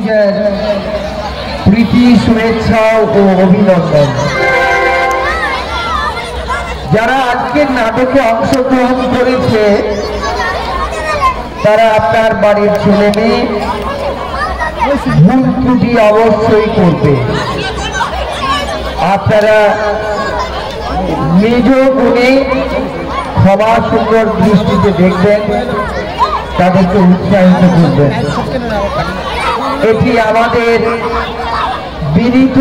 নিজের প্রীতি শুভেচ্ছা ও অভিনন্দন। যারা আজকের নাটকে অংশগ্রহণ করেছে তারা আপনার বাড়ির ছেলে মেয়ে, ভুল ত্রুটি অবশ্যই করবে। আপনারা নিজ গুণে ক্ষমা সুন্দর দৃষ্টিতে দেখবেন, তাদেরকে উৎসাহিত করবেন। এটি আমাদের বিনীত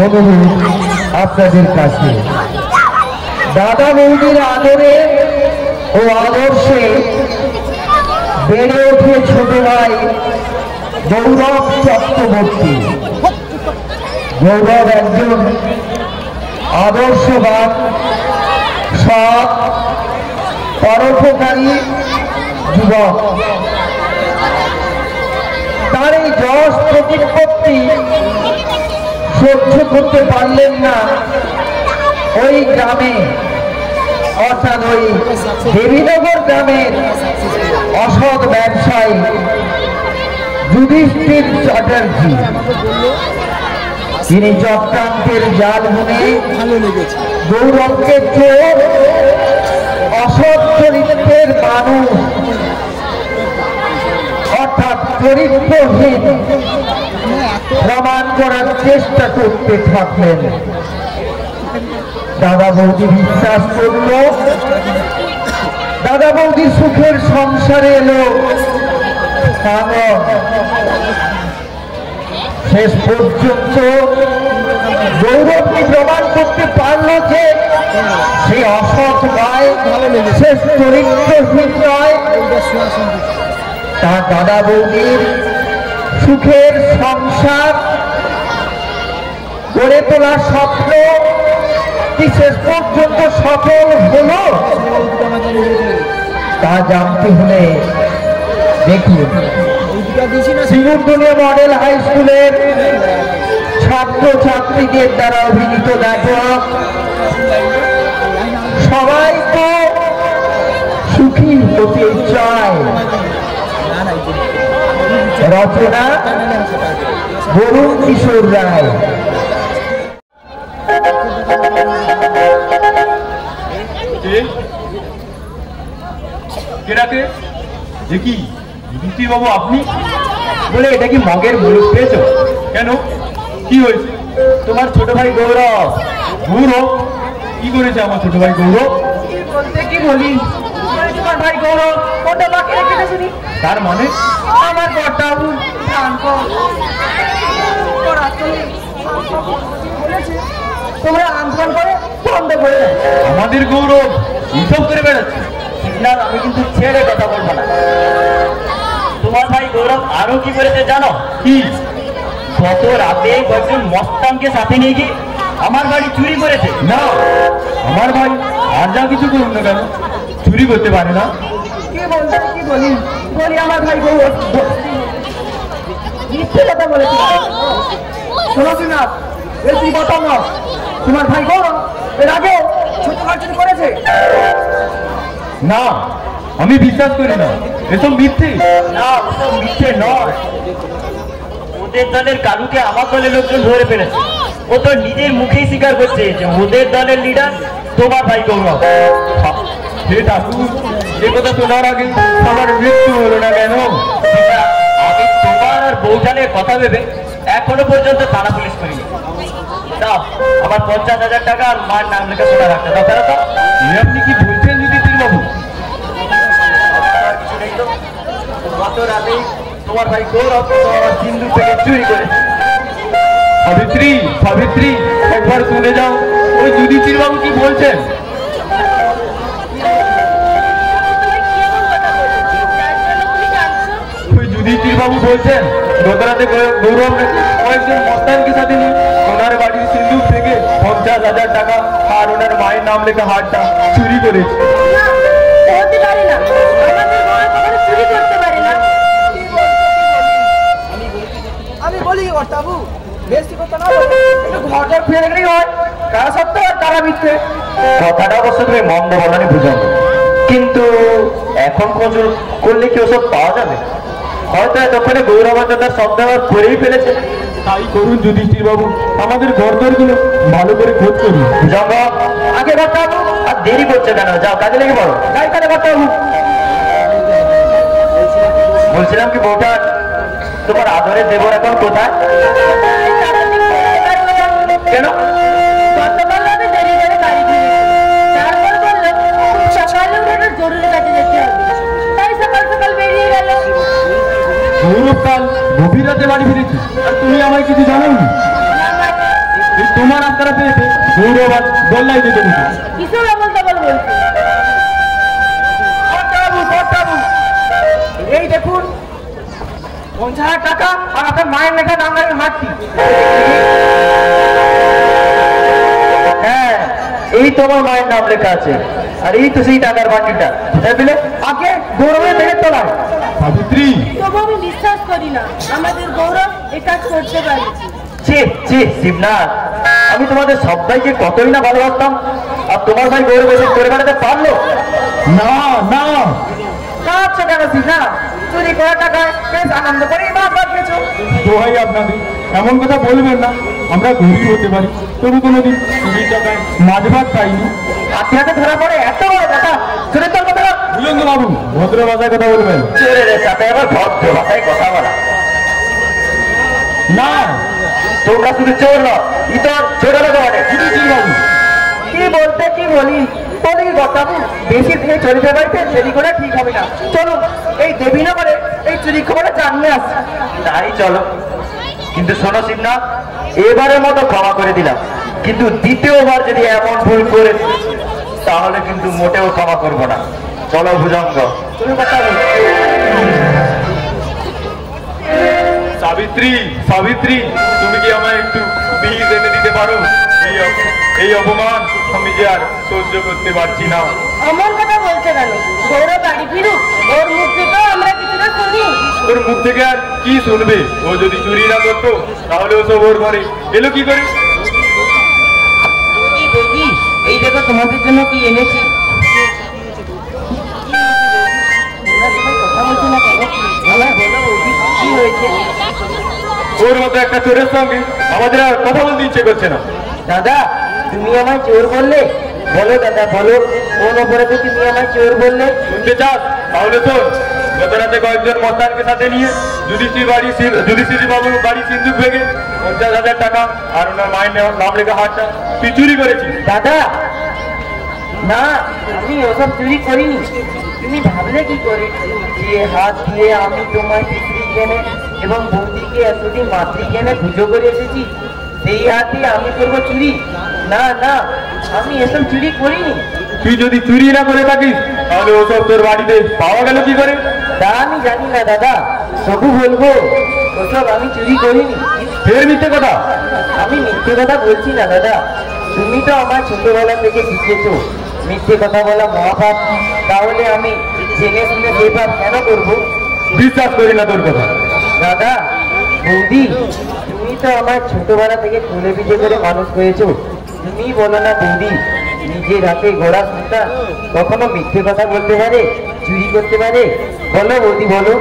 অনুরোধ আপনাদের কাছে। দাদা বৌদির আদরে ও আদর্শে বেড়ে ওঠে ছোট ভাই গৌরব চক্রবর্তী। গৌরব একজন আদর্শবান, সৎ, পরোপকারী যুবক। তার এই যশ প্রতিপত্তি সহ্য করতে পারলেন না ওই গ্রামে, অর্থাৎ ওই দেবীনগর গ্রামের অসৎ ব্যবসায়ী যুধিষ্ঠির চ্যাটার্জি। তিনি চক্রান্তের জাল বুনে গৌরবকে চোর, অসৎ চরিত্রের মানুষ অর্থাৎ চরিত্রহীন প্রমাণ করার চেষ্টা করতে থাকলেন। দাদা বৌদি বিশ্বাস করল, দাদা বৌদি সুখের সংসারে এলো। শেষ পর্যন্ত গৌরবকে প্রমাণ করতে পারলো যে সে অসৎ নয়, শেষ চরিত্রহীন নয়। তার দাদা বৌদির সুখের সংসার গড়ে তোলার স্বপ্ন কি শেষ পর্যন্ত সফল হলো তা জানতে হলে দেখুন শ্রীমুন্ডনীয় মডেল হাই স্কুলের ছাত্র ছাত্রীদের দ্বারা অভিনীত নাটক সবাই তো সুখী হতে চায়। রচনা বরুণ কিশোর রায়। বাবু আপনি বলে এটা কি মগের মুলুক পেয়েছো? কেন, কি হয়েছে? তোমার ছোট ভাই গৌরব। গৌরব কি করেছে আমার ছোট ভাই গৌরব? বলতে কি বলি, তোমার ভাই গৌরব কোনটা বাকি রেখে শুনি। তার মানে আমার বড়টা তোমরা আন্দোলন করে বন্ধ করে আমাদের গৌরব এইসব করে বেড়াচ্ছে। না, আমি কিন্তু ছেড়ে কথা বলবো না। তোমার ভাই গৌরব আরো কি করেছে জানো? কি? গত রাতে কয়েকজন মস্তানকে সাথে নিয়ে গিয়ে আমার বাড়ি চুরি করেছে। না, আমার ভাই আর যা কিছু করুন না কেন চুরি করতে পারে না। কি বলতে কি বলি বলি আমার ভাই গৌরব মিথ্যে কথা বলেছে। শোনো না, বেশি কথা না। তোমার ভাই গৌরব এর আগেও ছোট চুরি করেছে। না, আমি বিশ্বাস করি না, এসব মিথ্যে। না, ওসব মিথ্যে নয়। ওদের দলের কালুকে আমার দলের লোকজন ধরে ফেলেছে। ও তো নিজের মুখেই স্বীকার করছে যে ওদের দলের লিডার তোমার ভাই গৌরব। হে ঠাকুর, এ কথা শোনার আগে আমার মৃত্যু হলো না কেন? আমি তোমার আর বৌঠানের কথা ভেবে এখনো পর্যন্ত থানা পুলিশ করিনি। দাও আমার 50,000 টাকা আর মার নাম লেখা শোনা রাখতে দাও। ফেরত আপনি কি বলছেন যুধিষ্ঠির বাবু? গত রাতে তোমার ভাই গৌরব তোমার সিন্ধুক থেকে চুরি করেছে। সাবিত্রী, সাবিত্রী, একবার শুনে যাও ওই যুধিষ্ঠির বাবু কি বলছেন। ওই যুধিষ্ঠির বাবু বলছেন গত রাতে গৌরব কয়েকজন মস্তানকে সাথে নিয়ে ওনার বাড়ির সিন্ধুক থেকে 50,000 টাকা আর ওনার মায়ের নাম লেখা হারটা চুরি করেছে। আমি বলি বাবু বেশি কথা না বলে একটু ঘর ফিরে গেলেই হয়। কারা সত্য আর কারা মিথ্যে কথাটা অবশ্য তুমি মন্দ বলানি বুঝাবো, কিন্তু এখন খোঁজ করলে কি ওসব পাওয়া যাবে? হয়তো এতক্ষণে গৌরবাঞ্জন তার সব ব্যবহার করেই ফেলেছে। তাই করুন যুধিষ্ঠির বাবু, আমাদের ঘরদোরগুলো ভালো করে খোঁজ করুন। জঙ্গ আগে কথা বাবু, আর দেরি করছে কেন? যাও কাজে লেগে পড়ো। যাই কানে কথা বাবু। বলছিলাম কি বউটা, তোমার আদরের দেবর এখন কোথায়? কেন? গতকাল আমি দেরি করে বাড়ি ফিরেছি, তারপর বললো সকালে উঠে একটা জরুরি কাজে যেতে হবে, তাই সকাল সকাল বেরিয়ে গেল। গৌরব কাল গভীর রাতে বাড়ি ফিরেছি, আর তুমি আমায় কিছু জানাওনি। এই তোমার আত্মারা পেয়েছে গৌরব আজ গোল্লায় যেতে দিতে। কিসব আমল তাবল বলছে? এই দেখুন 50,000 টাকা আর আপনার মায়ের লেখা নামের হাতটি। হ্যাঁ, এই তোমার মায়ের নাম লেখা আছে, আর এই তো সেই টাকার বাকিটা। বুঝলে আগে গৌরবের পেটের তলায়। সাবিত্রী, তবু আমি বিশ্বাস করি না আমাদের গৌরব এই কাজ করতে পারে। ছি ছি শিবনাথ, আমি তোমাদের সবাইকে কতই না ভালোবাসতাম, আর তোমার ভাই গৌরব এসে করে বেড়াতে পারলো? না না, কাঁদছো কেন সিনা? চুরি করা টাকায় বেশ আনন্দ করেই মাছ বাঁচিয়েছো। দোহাই আপনাদের, এমন কথা বলবেন না। আমরা গরিব হতে পারি, তবু কোনোদিন চুরির টাকায় মাছ ভাত খাইনি। হাতে হাতে ধরা পড়ে এত বড় কথা, চুরি তোর কথা বল। বুঝলেন বাবু, ভদ্র ভাষায় কথা বলবেন। চোরের সাথে আবার ভদ্র ভাষায় কথা বলা। না, তোমরা শুধু চোর নয়, ইতর ছোট লোক বটে। যুধিষ্ঠির বাবু, কি বলতে কি বলি বলি গতাবু, বেশি দিনে চুরিতে বাড়িতে দেরি করে ঠিক হবে না। চলুন এই দেবীনগরে এই চুরি খবরে জানিয়ে আসি। তাই চলো, কিন্তু শোনো শিবনাথ, এবারের মতো ক্ষমা করে দিলাম, কিন্তু দ্বিতীয়বার যদি এমন ভুল করে তাহলে কিন্তু মোটেও ক্ষমা করবো না। চলো ভুজঙ্গ। তুমি কথা বল। সাবিত্রী, সাবিত্রী, তুমি কি আমায় একটু বিষ এনে দিতে পারো? এই অপমান আমি যে আর সহ্য করতে পারছি না। আমার কথা বলছে কেন? গৌরব বাড়ি ফিরুক, ওর মুখ থেকেও আমরা কিছুটা শুনি। তোর মুখ থেকে আর কি শুনবে? ও যদি চুরি না করতো তাহলে ও সব ওর ঘরে এলো কি করে? দেখি এই দেখো তোমাদের জন্য কি এনেছি। কথা বলছি না কেন? আমার বলো বৌদি, কি হয়েছে? ওর মতো একটা চোরের সঙ্গে আমাদের আর কথা বলতে ইচ্ছে করছে না। দাদা তুমি আমায় চোর বললে? বলো দাদা বলো, কোন অপরাধে তুমি আমায় চোর বললে? শুনতে চাস? তাহলে শোন, গত রাতে কয়েকজন মস্তানকে সাথে নিয়ে যুধিষ্ঠির বাবুর বাড়ি সিন্ধুক ভেঙে 50,000 টাকা আর ওনার মায়ের নাম লেখা হারটা তুই চুরি করেছিস। দাদা না, আমি ওসব চুরি করিনি। তুমি ভাবলে কি করে যে হাত দিয়ে আমি তোমার পিতৃ কেনে এবং বৌদিকে এতদিন মাতৃ কেনে পুজো করে এসেছি, সেই হাত দিয়ে আমি করবো চুরি? না না, আমি এসব চুরি করিনি। তুই যদি চুরি না করে থাকিস তাহলে ওসব তোর বাড়িতে পাওয়া গেল কি করে? তা আমি জানি না দাদা, তবু বলবো ওসব আমি চুরি করিনি। ফের মিথ্যে কথা। আমি মিথ্যে কথা বলছি না দাদা, তুমি তো আমার ছোটবেলা থেকে শিখেছো মিথ্যে কথা বলা মহাপাপ, তাহলে আমি জেনে শুনে সেই পাপ কেন করবো? বিশ্বাস করি না তোর কথা। দাদা বৌদি, তুমি তো আমার ছোটবেলা থেকে কোলে পিঠে করে মানুষ হয়েছো, তুমি বলো না বৌদি, নিজের হাতে গড়া সন্তান কখনো মিথ্যে কথা বলতে পারে, চুরি করতে পারে? বলো বৌদি বলো।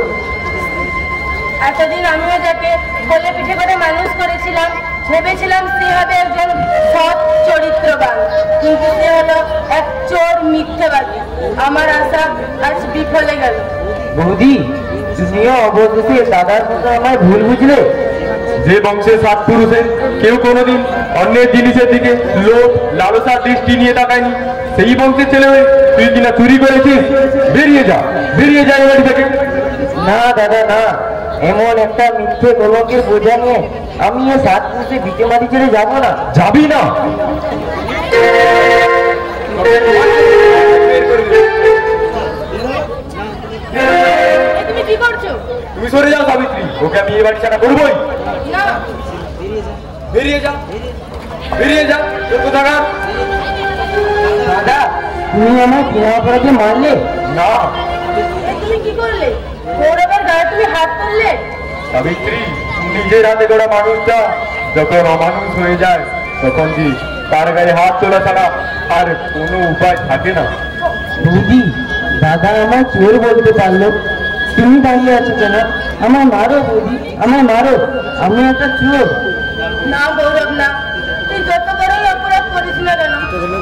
এতদিন আমিও যাকে কোলে পিঠে করে মানুষ করেছিলাম, ভেবেছিলাম সে হবে একজন সৎ চরিত্রবান, কিন্তু সে হলো এক চোর মিথ্যেবাদী। আমার আশা আজ বিফলে গেল। বৌদি তুমিও অবশেষে দাদার মতো আমায় ভুল বুঝলে। যে বংশের 7 পুরুষের কেউ কোনোদিন অন্যের জিনিসের দিকে লোভ লালসার দৃষ্টি নিয়ে তাকায়নি, সেই বংশের ছেলে হয়ে তুই কিনা চুরি করেছিস? বেরিয়ে যা, বেরিয়ে যা এ বাড়ি থেকে। না দাদা না, এমন একটা মিথ্যে কলঙ্কের বোঝা নিয়ে আমি এ 7 পুরুষে ভিটে মাটি ছেড়ে যাবো না। যাবি না? তুমি কি করছো? তুমি সরে যাও সাবিত্রী, ওকে আমি এ বাড়ি ছাড়া করবোই। না, বেরিয়ে যা, বেরিয়ে যা তোর কোথাকার। দাদা তুমি আমায় বিনা অপরাধে মারলে? না তুমি কি করলে? গৌরবের গায়ে তুমি হাত তুললে? সাবিত্রী, নিজের হাতে গড়া মানুষটা যখন অমানুষ হয়ে যায় তখন কি তার গায়ে হাত তোলা ছাড়া আর কোনো উপায় থাকে না? বৌদি দাদা আমায় চোর বলতে পারলো, তুমি দাঁড়িয়ে আছো কেন? আমার মারো বৌদি, আমার মারো, আমি একটা চোর। না গৌরব না, তুই যত বড়ই অপরাধ করিস না কেন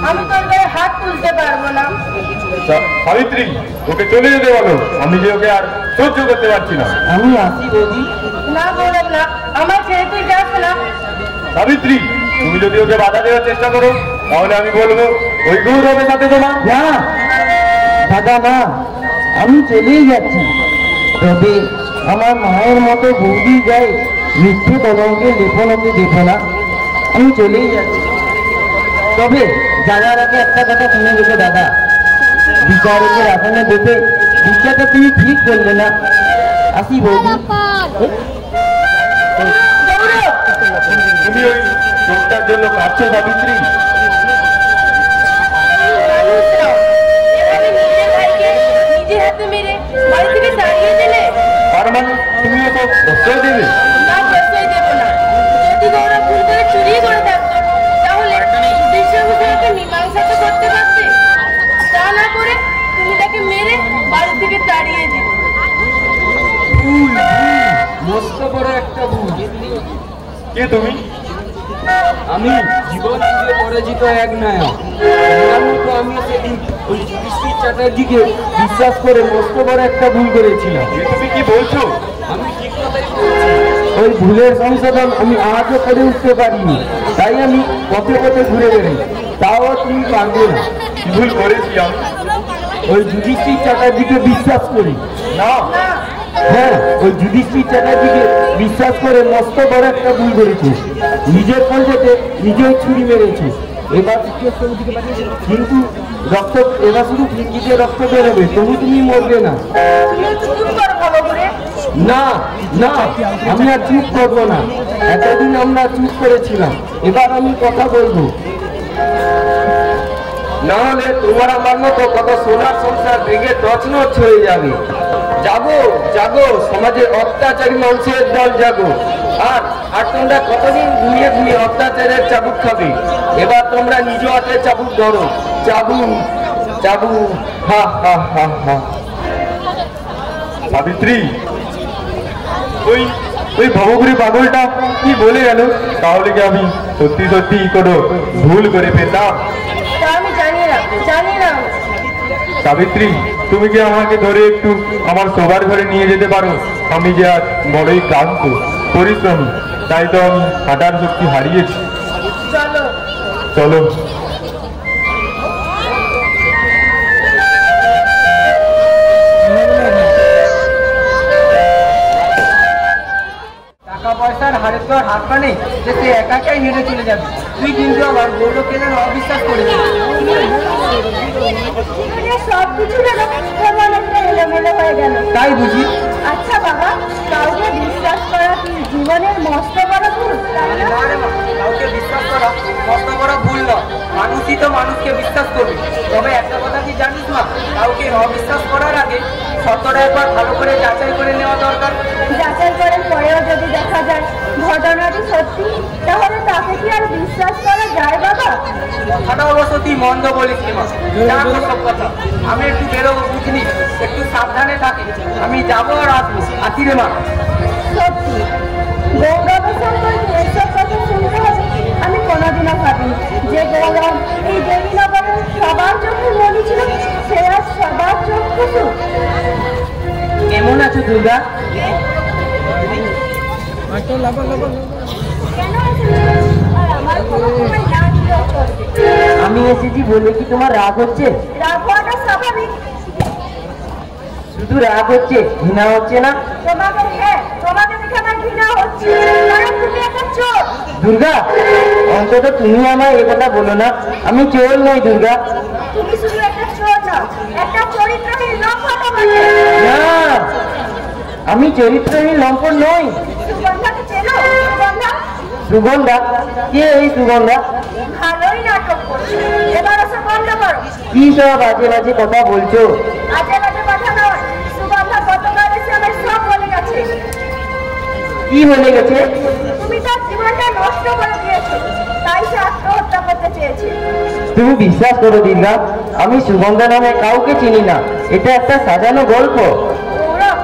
আমি তোর গায়ে হাত তুলতে পারবো না। সাবিত্রী, ওকে চলে যেতে বলো, আমি যে ওকে আর সহ্য করতে পারছি না। আমি আসি বৌদি। না গৌরব না, আমার ছেড়ে তুই যাস না। সাবিত্রী, তুমি যদি ওকে বাধা দেওয়ার চেষ্টা করো তাহলে আমি বলবো ওই গৌরবের সাথে তোমার। না দাদা না, আমি চলেই যাচ্ছি, তবে আমার মায়ের মতো বৌদি গায়ে মিথ্যে কলঙ্কে লেপন আমি দেব না। আমি চলেই যাচ্ছি, তবে যাওয়ার আগে একটা কথা শুনে গেছো দাদা, বিচারকের আসনে বসে বিচারটা তুমি ঠিক করলে না। আসি বৌদি। তুমি ওই চোরটার জন্য কাঁদছো সাবিত্রী? নিজে হাতে মেরে বাড়ি থেকে তাড়িয়ে দিলে? তার মানে তুমি ওকে প্রশ্রয় দেবে? না, প্রশ্রয় দেবো না। যদি গৌরব ভুল করে চুরি করে থাকতো তাহলে বিশ্বভূষণকে মীমাংসা তো করতে পারতে। তা না করে তুমি তাকে মেরে বাড়ি থেকে তাড়িয়ে দিলে। মস্ত বড় একটা ভুল। কে তুমি? আমি জীবন যুগে পরাজিত এক নায়ক। আমি সেদিন ওই যুধিষ্ঠির চ্যাটার্জিকে বিশ্বাস করে মস্ত বড় একটা ভুল করেছিলাম। তুমি কি বলছো? আমি ঠিক কথাই বলছি। ওই ভুলের সংশোধন আমি আজও করে উঠতে পারিনি, তাই আমি পথে পথে ঘুরে বেড়াই, তাও তুমি পারবে না। কি ভুল করেছি আমি? ওই যুধিষ্ঠির চ্যাটার্জিকে বিশ্বাস করি না, হ্যাঁ, ওই যুধিষ্ঠির চ্যাটার্জিকে বিশ্বাস করে মস্ত বড় একটা ভুল করেছে। নিজের কলজেতে নিজেই ছুরি মেরেছে। এবার কিন্তু রক্ত, এবার শুধু ফিঙ্গিতে রক্ত বেরোবে, তবু তুমি মরবে না। তুমি একটু চুপ করো ভালো করে। না না, আমি আর চুপ করবো না। এতদিন আমরা চুপ করেছিলাম, এবার আমি কথা বলবো। না হলে তোমার আমার মতো কত সোনার সংসার ভেঙে তছনছ হয়ে যাবে। জাগো জাগো, সমাজের অত্যাচারী মানুষের দল জাগো। আর তোমরা কতদিন ঘুমিয়ে ঘুমিয়ে অত্যাচারের চাবুক খাবে? এবার তোমরা নিজ হাতে চাবুক ধরো। চাবুক চাবুক, হা হা হা হা। সাবিত্রী, ওই ওই ভবঘুরি পাগলটা কি বলে গেল? তাহলে কি আমি সত্যি সত্যি কোনো ভুল করে পেতাম? তা আমি জানি না, জানি না। সাবিত্রী, তুমি কি আমাকে ধরে একটু আমার শোবার ঘরে নিয়ে যেতে পারো? আমি যে আজ বড়ই ক্লান্ত পরিশ্রমী, তাই তো আমি হাঁটার শক্তি হারিয়েছি। চলো। চলো। টাকা পয়সার হারে তো আর হাত পা নেই যে সে একাই হেরে চলে যাবে। তুই কিন্তু আবার গৌরবকে যেন অবিশ্বাস করেছিস। সব কিছু যেন কেমন একটা এলোমেলো হয়ে গেল। তাই বুঝি? আচ্ছা বাবা, কাউকে বিশ্বাস করা কি জীবনের মস্ত বড় ভুল? তাই না? না রে মা, কাউকে বিশ্বাস করা কত বড় ভুল নয়। মানুষই তো মানুষকে বিশ্বাস করবে। তবে একটা কথা কি জানিস মা, কাউকে অবিশ্বাস করার আগে সত্যটা একবার ভালো করে যাচাই করে নেওয়া দরকার। যাচাই করে পরেও যদি দেখা যায় ঘটনাটি সত্যি, তাহলে তাকে কি আর বিশ্বাস করা যায় বাবা? কথাটা অবশ্য তুই মন্দ বলিস মা, জানো সব কথা। আমি একটু বেরোবো বুঝলি, একটু সাবধানে থাকি। আমি যাবো আর আসবো। আসি রে মা। সত্যি গৌরবের সম্পর্কে এসব কথা শুনতে হবে আমি কোনোদিনও ভাবিনি। যে গৌরব এই দেবীনগরের সবার চোখে মনি ছিল, সে আজ সবার চোখ খুশু। কেমন আছো দুর্গা? কেন এসেছিস? আর আমার কোনো সময় না দিলেও চলবে। আমি এসেছি বলে কি তোমার রাগ হচ্ছে? রাগ হওয়াটা স্বাভাবিক। শুধু রাগ হচ্ছে, ঘৃণা হচ্ছে না? তোমাকে, হ্যাঁ, তোমাকে দেখে আমার ঘৃণা হচ্ছে, কারণ তুমি একটা চোর। দুর্গা, অন্তত তুমি আমায় এ কথা বলো না। আমি চোর নই দুর্গা। তুমি শুধু একটা চোর না, একটা চরিত্রহীন লম্পটও বটে। না, আমি চরিত্রহীন লম্পট নই। সুগন্ধাকে চেনো? সুগন্ধা? সুগন্ধা? কে এই সুগন্ধা? ভালোই নাটক করছো, এবার ওসব বন্ধ করো। কি সব আজে বাজে কথা বলছো? আজে বাজে কথা নয়, সুগন্ধা গতকাল এসে আমার সব বলে গেছে। কি বলে গেছে? তুমি তার জীবনটা নষ্ট করে দিয়েছো, তাই সে আত্মহত্যা করতে চেয়েছে। তুমি বিশ্বাস করো দুর্গা, আমি সুগন্ধা নামে কাউকে চিনি না। এটা একটা সাজানো গল্প। গৌরব,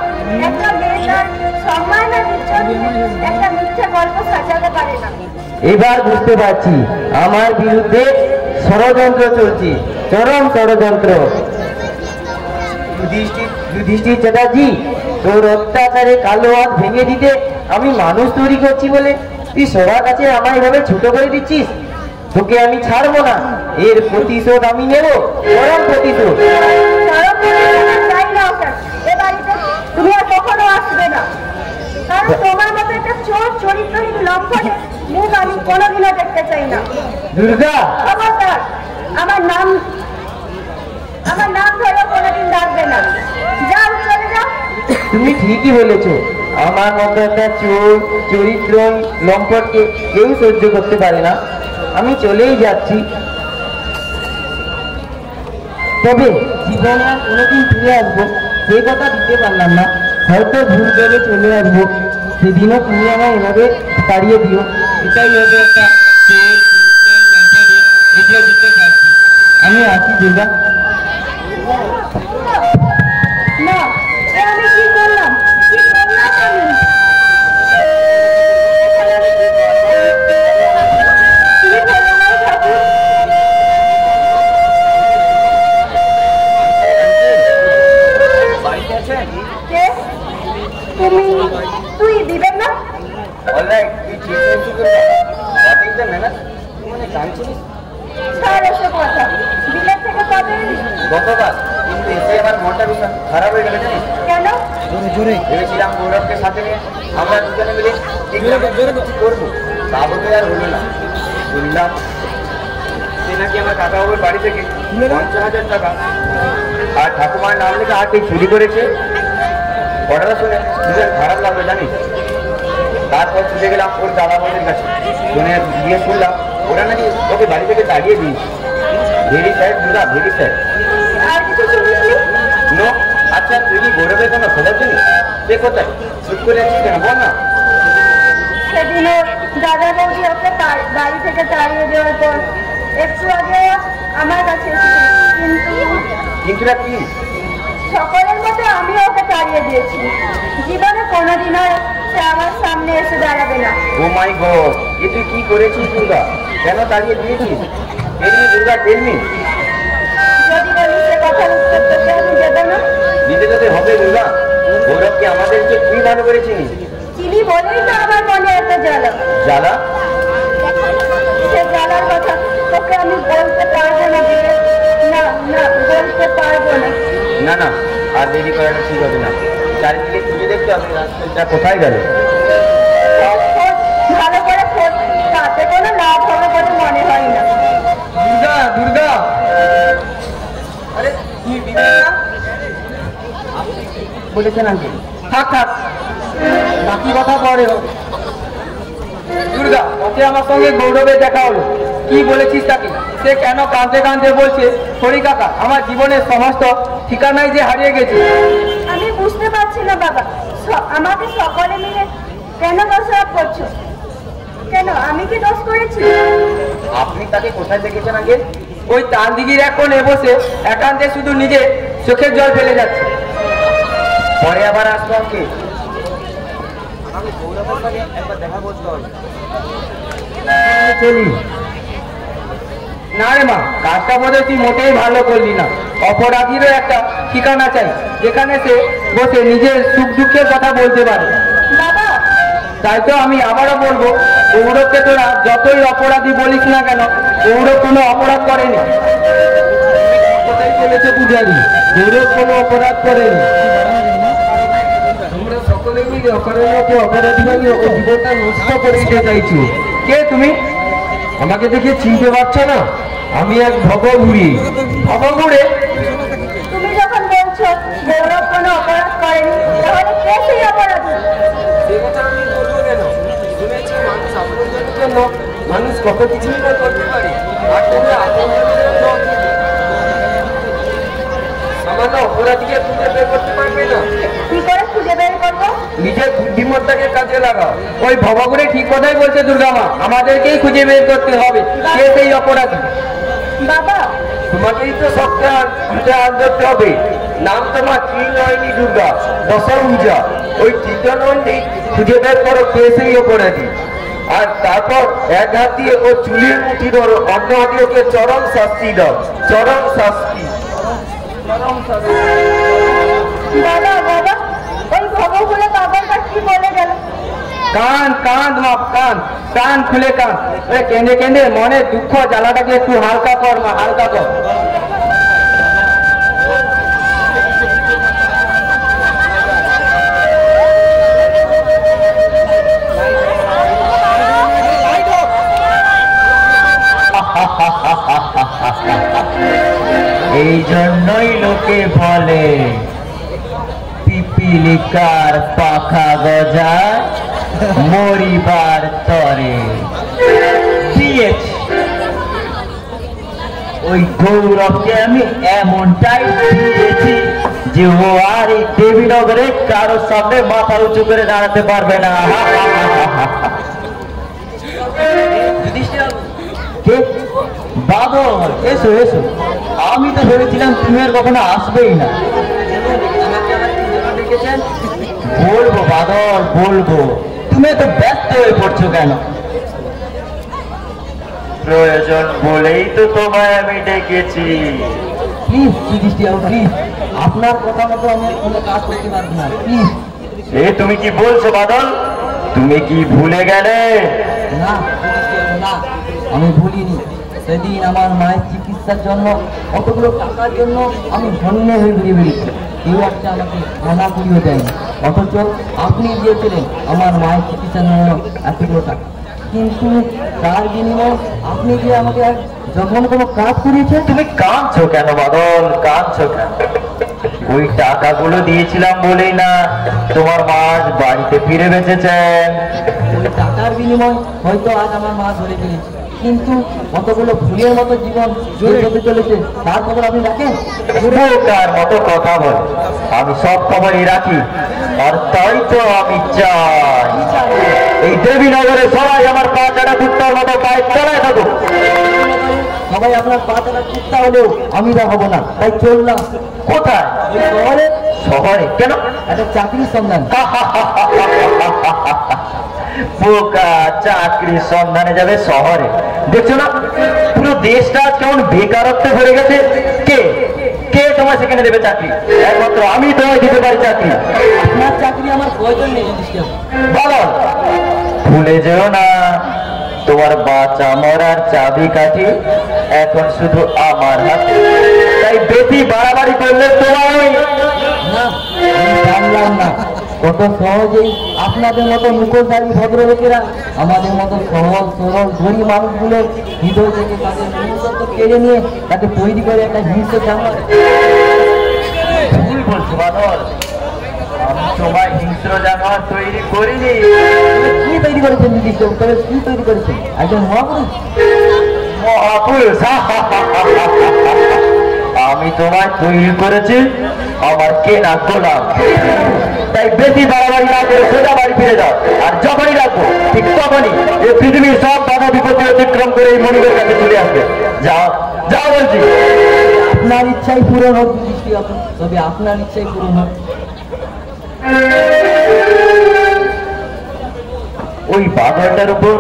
একটা মেয়ে তার সম্মান আর ইজ্জত একটা মিথ্যে গল্প সাজাতে পারে না। এবার বুঝতে পারছি আমার বিরুদ্ধে ষড়যন্ত্র চলছে, চরম ষড়যন্ত্র। যুধিষ্ঠির চ্যাটার্জি, তোর অত্যাচারে কালো হাত ভেঙে দিতে আমি মানুষ তৈরি করছি বলে তুই সবার কাছে আমায় এভাবে ছোট করে দিচ্ছিস। তোকে আমি ছাড়বো না, এর প্রতিশোধ আমি নেব, চরম প্রতিশোধ। চরম প্রতিশোধ চাই না ওকে, এ বাড়িতে তুমি আর কখনো আসবে না। কারণ তোমার মতো একটা চোর চরিত্রহীন লম্পটের মুখ আমি কোনোদিনও দেখতে চাই না। দুর্গা, খবরদার আমার নাম ধরে কোনোদিন ডাকবে না। যাও, চলে যাও। তুমি ঠিকই বলেছ, আমার মতো একটা চোর চরিত্র লম্পটকে কেউ সহ্য করতে পারে না। আমি চলেই যাচ্ছি, তবে জীবনে আর কোনোদিন ফিরে আসবো সে কথা দিতে পারলাম না। হয়তো ভুল করে চলে আসবো, সেদিনও তুমি আমায় এভাবে তাড়িয়ে দিও। এটাই হবে একটা আমি আসি দুর্গা। না, এ আমি কি করলাম? কি করলাম আমি? তুমি বলো না ঠাকুর। কে? তুই দিবেন না? ছাড় এসব কথা। বিলেত থেকে কবে এলি? গতকাল, কিন্তু এসে আমার মনটা ভীষণ খারাপ হয়ে গেল জানিস। কেন? ভেবেছিলাম গৌরবকে সাথে নিয়ে আমরা দুজনে মিলে কিছু করবো, তা বলে আর হলো না। শুনলাম সে নাকি আমার কাকাবাবুর বাড়ি থেকে 50,000 টাকা আর ঠাকুমার নাম লেখা আর চুরি করেছে। ঘটনা শুনে ভীষণ খারাপ লাগলো জানিস। তারপর ছুটে গেলাম ওর দাদাবাবুদের কাছে, শুনে গিয়ে শুনলাম ওরা নাকি ওকে বাড়ি থেকে তাড়িয়ে দিয়েছে। Very sorry Durga, very sorry. আর কিছু শুনিসনি? নো। আচ্ছা, তুই কি গৌরবের কোনো খবর জানিস? সে কোথায়? চুপ করে আছিস কেন, বল না। সেদিনও দাদা বৌদি ওকে বাড়ি থেকে তাড়িয়ে দেওয়ার পর একটু আগে আমার কাছে এসেছিল, কিন্তু কি? সকলের মতো আমি ওকে তাড়িয়ে দিয়েছি। জীবনে কোনোদিন আর সে আমার সামনে এসে দাঁড়াবে না। ও মাই গড, এ তুই কি করেছিস দুর্গা? কেন তাড়িয়ে দিয়েছিস? Tell me Durga, tell me. যদি বলি সে কথার উত্তর তোকে আমি দেবো না। দিতে তোদের হবে দুর্গা। গৌরবকে আমাদের যে তুই ভালো করেছিস। চিনি বলেই তো আমার মনে এত জ্বালা। জ্বালা? সে জ্বালার কথা তোকে আমি বলতে পারবো না। না না, বলতে পারবো না। না না, আর দেরি করাটা ঠিক হবে না। চারিদিকে খুঁজে দেখতে হবে রাস্তাটা কোথায় গেল। ভালো করে খোঁজ, তাতে কোনো লাভ হবে বলে মনে হয় না। দুর্গা, দুর্গা, আরে তুই দিবি না বলেছেন আঙ্কে। থাক থাক, বাকি কথা পরে হবে। দুর্গা, ওকে আমার সঙ্গে গৌরবের দেখা হলো, কি বলেছিস তাকে? সে কেন কাঁদতে কাঁদতে বলছে, হরি কাকা আমার জীবনের সমস্ত ঠিকানাই যে হারিয়ে গেছে। আমি বুঝতে পারছি না বাবা, আমাকে সকলে মিলে কেন দোষারোপ করছো? কেন, আমি কি দোষ করেছি? আপনি তাকে কোথায় দেখেছেন আগে? ওই তান্দিগির এক কোণে বসে একান্তে শুধু নিজে চোখের জল ফেলে যাচ্ছে। পরে আবার আসবো আঙ্কে। আমাকে গৌরবের সাথে একবার দেখা করতে হবে। চলি না রে মা, কাজটা বোধ তুই মোটেই ভালো করলি না। অপরাধীরও একটা ঠিকানা চাই যেখানে সে বসে নিজের সুখ দুঃখের কথা বলতে পারে। বাবা, তাই তো আমি আবারও বলবো, গৌরবকে তোরা যতই অপরাধী বলিস না কেন, গৌরব কোনো অপরাধ করেনি। কোথায় চলেছে পূজারি, গৌরব কোনো অপরাধ করেনি। তোমরা সকলে মিলে অকারণে অপরাধী বানিয়ে ও জীবনটা নষ্ট করে দিতে চাইছো। কে তুমি? আমাকে দেখে চিনতে পারছো না? আমি এক ভবঘুরি। ভবঘুরে? তুমি যখন বলছো গৌরব কোনো অপরাধ করেনি, তাহলে কে সেই অপরাধী? সে কথা আমি বলবো কেন? শুনেছি মানুষ আপনজনের জন্য মানুষ কত কিছুই না করতে পারে, আর তোমরা আপনজনের জন্য সামান্য অপরাধীকে খুঁজে বের করতে পারবে না। কি করে খুঁজে বের করবো? নিজের বুদ্ধিমত্তাকে কাজে লাগাও। ওই ভবঘুরে ঠিক কথাই বলছে দুর্গা মা, আমাদেরকেই খুঁজে বের করতে হবে কে সেই অপরাধী। বাবা, তোমাকেই তো সবটা হাতে হাত ধরতে হবে, নাম তোমার কি নয়নি দুর্গা দশভুজা। ওই টিকানন্দি খুঁজে বের করো কে সেই অপরাধী, আর তারপর এক হাত দিয়ে ও চুলের মুঠি ধরো, অন্য হাতে ওকে চরম শাস্তি দাও, চরম শাস্তি। বাবা বাবা ওই ভগবুলে বাবাটা কি বলে গেল? কান কান মা কান, কান খুলে কান। কেঁদে কেঁদে মনে দুঃখ জ্বালাটাকে একটু হালকা কর মা, হালকা কর। এই জন্যই লোকে বলে পিপিলিকার পাখা গজায় মরিবার তরে। দিয়েছি ওই গৌরবকে আমি এমনটাই দিয়েছি যে ও আর এই দেবীনগরে কারোর সামনে মাথা উঁচু করে দাঁড়াতে পারবে না। বাদল এসো এসো, আমি তো ভেবেছিলাম তুমি আর কখনো আসবেই না। বলবো বাদল বলবো, তুমি তো ব্যস্ত হয়ে পড়ছো কেন? প্রয়োজন বলেই তো তোমায় আমি ডেকেছি। প্লিজ যুধিষ্ঠির প্লিজ, আপনার কথা মতো আমি কোনো কাজ করতে পারবো না, প্লিজ। এ তুমি কি বলছো বাদল? তুমি কি ভুলে গেলে? না না, আমি ভুলিনি। সেদিন আমার মায়ের চিকিৎসার জন্য কতগুলো টাকার জন্য আমি ধন্য হয়ে ঘুরে বেরিয়েছি, কেউ একটা আমাকে আনা করিয়ে দেয়নি, অথচ আপনি দিয়েছিলেন আমার মায়ের চিকিৎসার জন্য এতগুলো টাকা। কিন্তু তার বিনিময়ে আপনি যে আমাকে যখন কোনো কাজ করিয়েছেন। তুমি কাঁদছো কেন বাদল, কাঁদছো কেন? ওই টাকাগুলো দিয়েছিলাম বলেই না তোমার মা বাড়িতে ফিরে বেঁচেছেন। ওই টাকার বিনিময় হয়তো আজ আমার মা ধরে ফিরেছে, কিন্তু কতগুলো ভুলের মতো জীবন হতে চলেছে তার খবর আপনি রাখেন? তার মতো কথা বল, আমি সব খবরই রাখি। আর তাই তো আমি চাই এই দেবীনগরে সবাই আমার পা চাটা কুত্তার মতো পায়ে চলায় থাকুক। সবাই আপনার পা চাটা কুত্তা হলেও আমি হবো না, তাই চললাম। কোথায়? শহরে। শহরে কেন? একটা চাকরির সন্ধান। বোকা, চাকরির সন্ধানে যাবে শহরে? দেখছো না পুরো দেশটা কেমন বেকারত্বে ভরে গেছে। কে কে তোমার সেখানে দেবে চাকরি? একমাত্র আমি তোমায় দিতে পারি চাকরি। আপনার চাকরি আমার প্রয়োজন নেই। বলো, ভুলে যেও না তোমার বাঁচা মরার চাবি কাঠি এখন শুধু আমার হাতে। তাই বেশি বাড়াবাড়ি করলে তোমায় না, জানলাম না কত সহজেই আপনাদের মতো মুখোশধারী ভদ্রলোকেরা আমাদের মতো সহজ সরল গরিব মানুষগুলোর হৃদয় থেকে তাদের মনুষ্যত্ব কেড়ে নিয়ে তাকে তৈরি করে একটা হিংস্র জানোয়ার। ভুল বলছো বাদল, আমি তোমায় হিংস্র জানোয়ার তৈরি করিনি। কি তৈরি করেছেন নির্দিষ্ট উত্তরে? কি তৈরি করেছেন? একজন মহাপুরুষ। মহাপুরুষ? আমি তোমায় তৈরি করেছি আমার কেনা গোলাম। তাই বেশি বাড়াবাড়ি না করে সোজা বাড়ি ফিরে যাও, আর যখনই রাখবো ঠিক তখনই এই পৃথিবীর সব বাধা বিপত্তি অতিক্রম করে এই মনিবের কাছে চলে আসবে। যাও যাও বলছি। আপনার ইচ্ছাই পূরণ হোক দৃষ্টি, তবে আপনার ইচ্ছাই পূরণ হোক। ওই বাঘটার উপর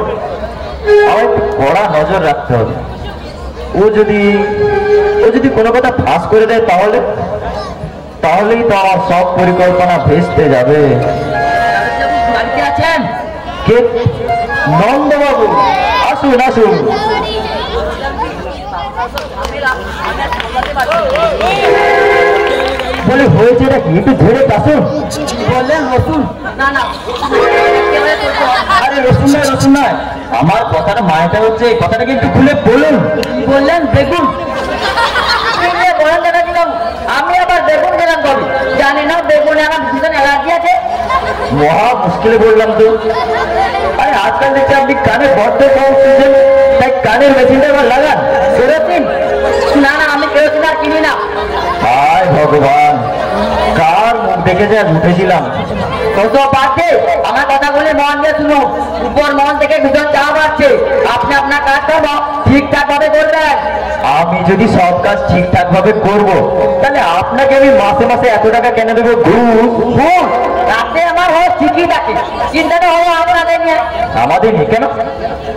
আমার একটু কড়া নজর রাখতে হবে। ও যদি কোনো কথা ফাঁস করে দেয় তাহলেই তো আমার সব পরিকল্পনা ভেস্তে যাবে। আছেন কে? নন্দবাবু, আসুন আসুন। বলে হয়েছে নাকি? একটু ধরে আসুন। বললেন রসুন? না না, আরে রসুন নয়, রসুন নয়। আমার কথাটা মায়েটা হচ্ছে, এই কথাটাকে একটু খুলে বলুন। বললেন বেগুন? আমি আবার বেগুন গেলাম কবি, জানি না বেগুনে আমার ভীষণ অ্যালার্জি আছে। মহা মুশকিলে বললাম তো। আরে আজকাল দেখছি আপনি কানে বড্ড কম শুনছেন, তাই কানের মেশিনটা এবার লাগান। কেরোসিন? না না, আমি কেরোসিন আর কিনি না। হায় ভগবান, কার মুখ দেখে যে উঠেছিলাম। তো পাচ্ছে আমার কথাগুলি মন দিয়ে শুনো, উপর মন থেকে ভীষণ চাপ আসছে, আপনি আপনার কাজটা ঠিকঠাক ভাবে করবেন। আমি যদি সব কাজ ঠিকঠাক ভাবে করবো তাহলে আপনাকে আমি মাসে মাসে এত টাকা কেন দেবো? ঘুষ রাতে আমার হয় ঠিকই থাকে, চিন্তাটা হলো আপনাদের নিয়ে। আমাদের নেই কেন?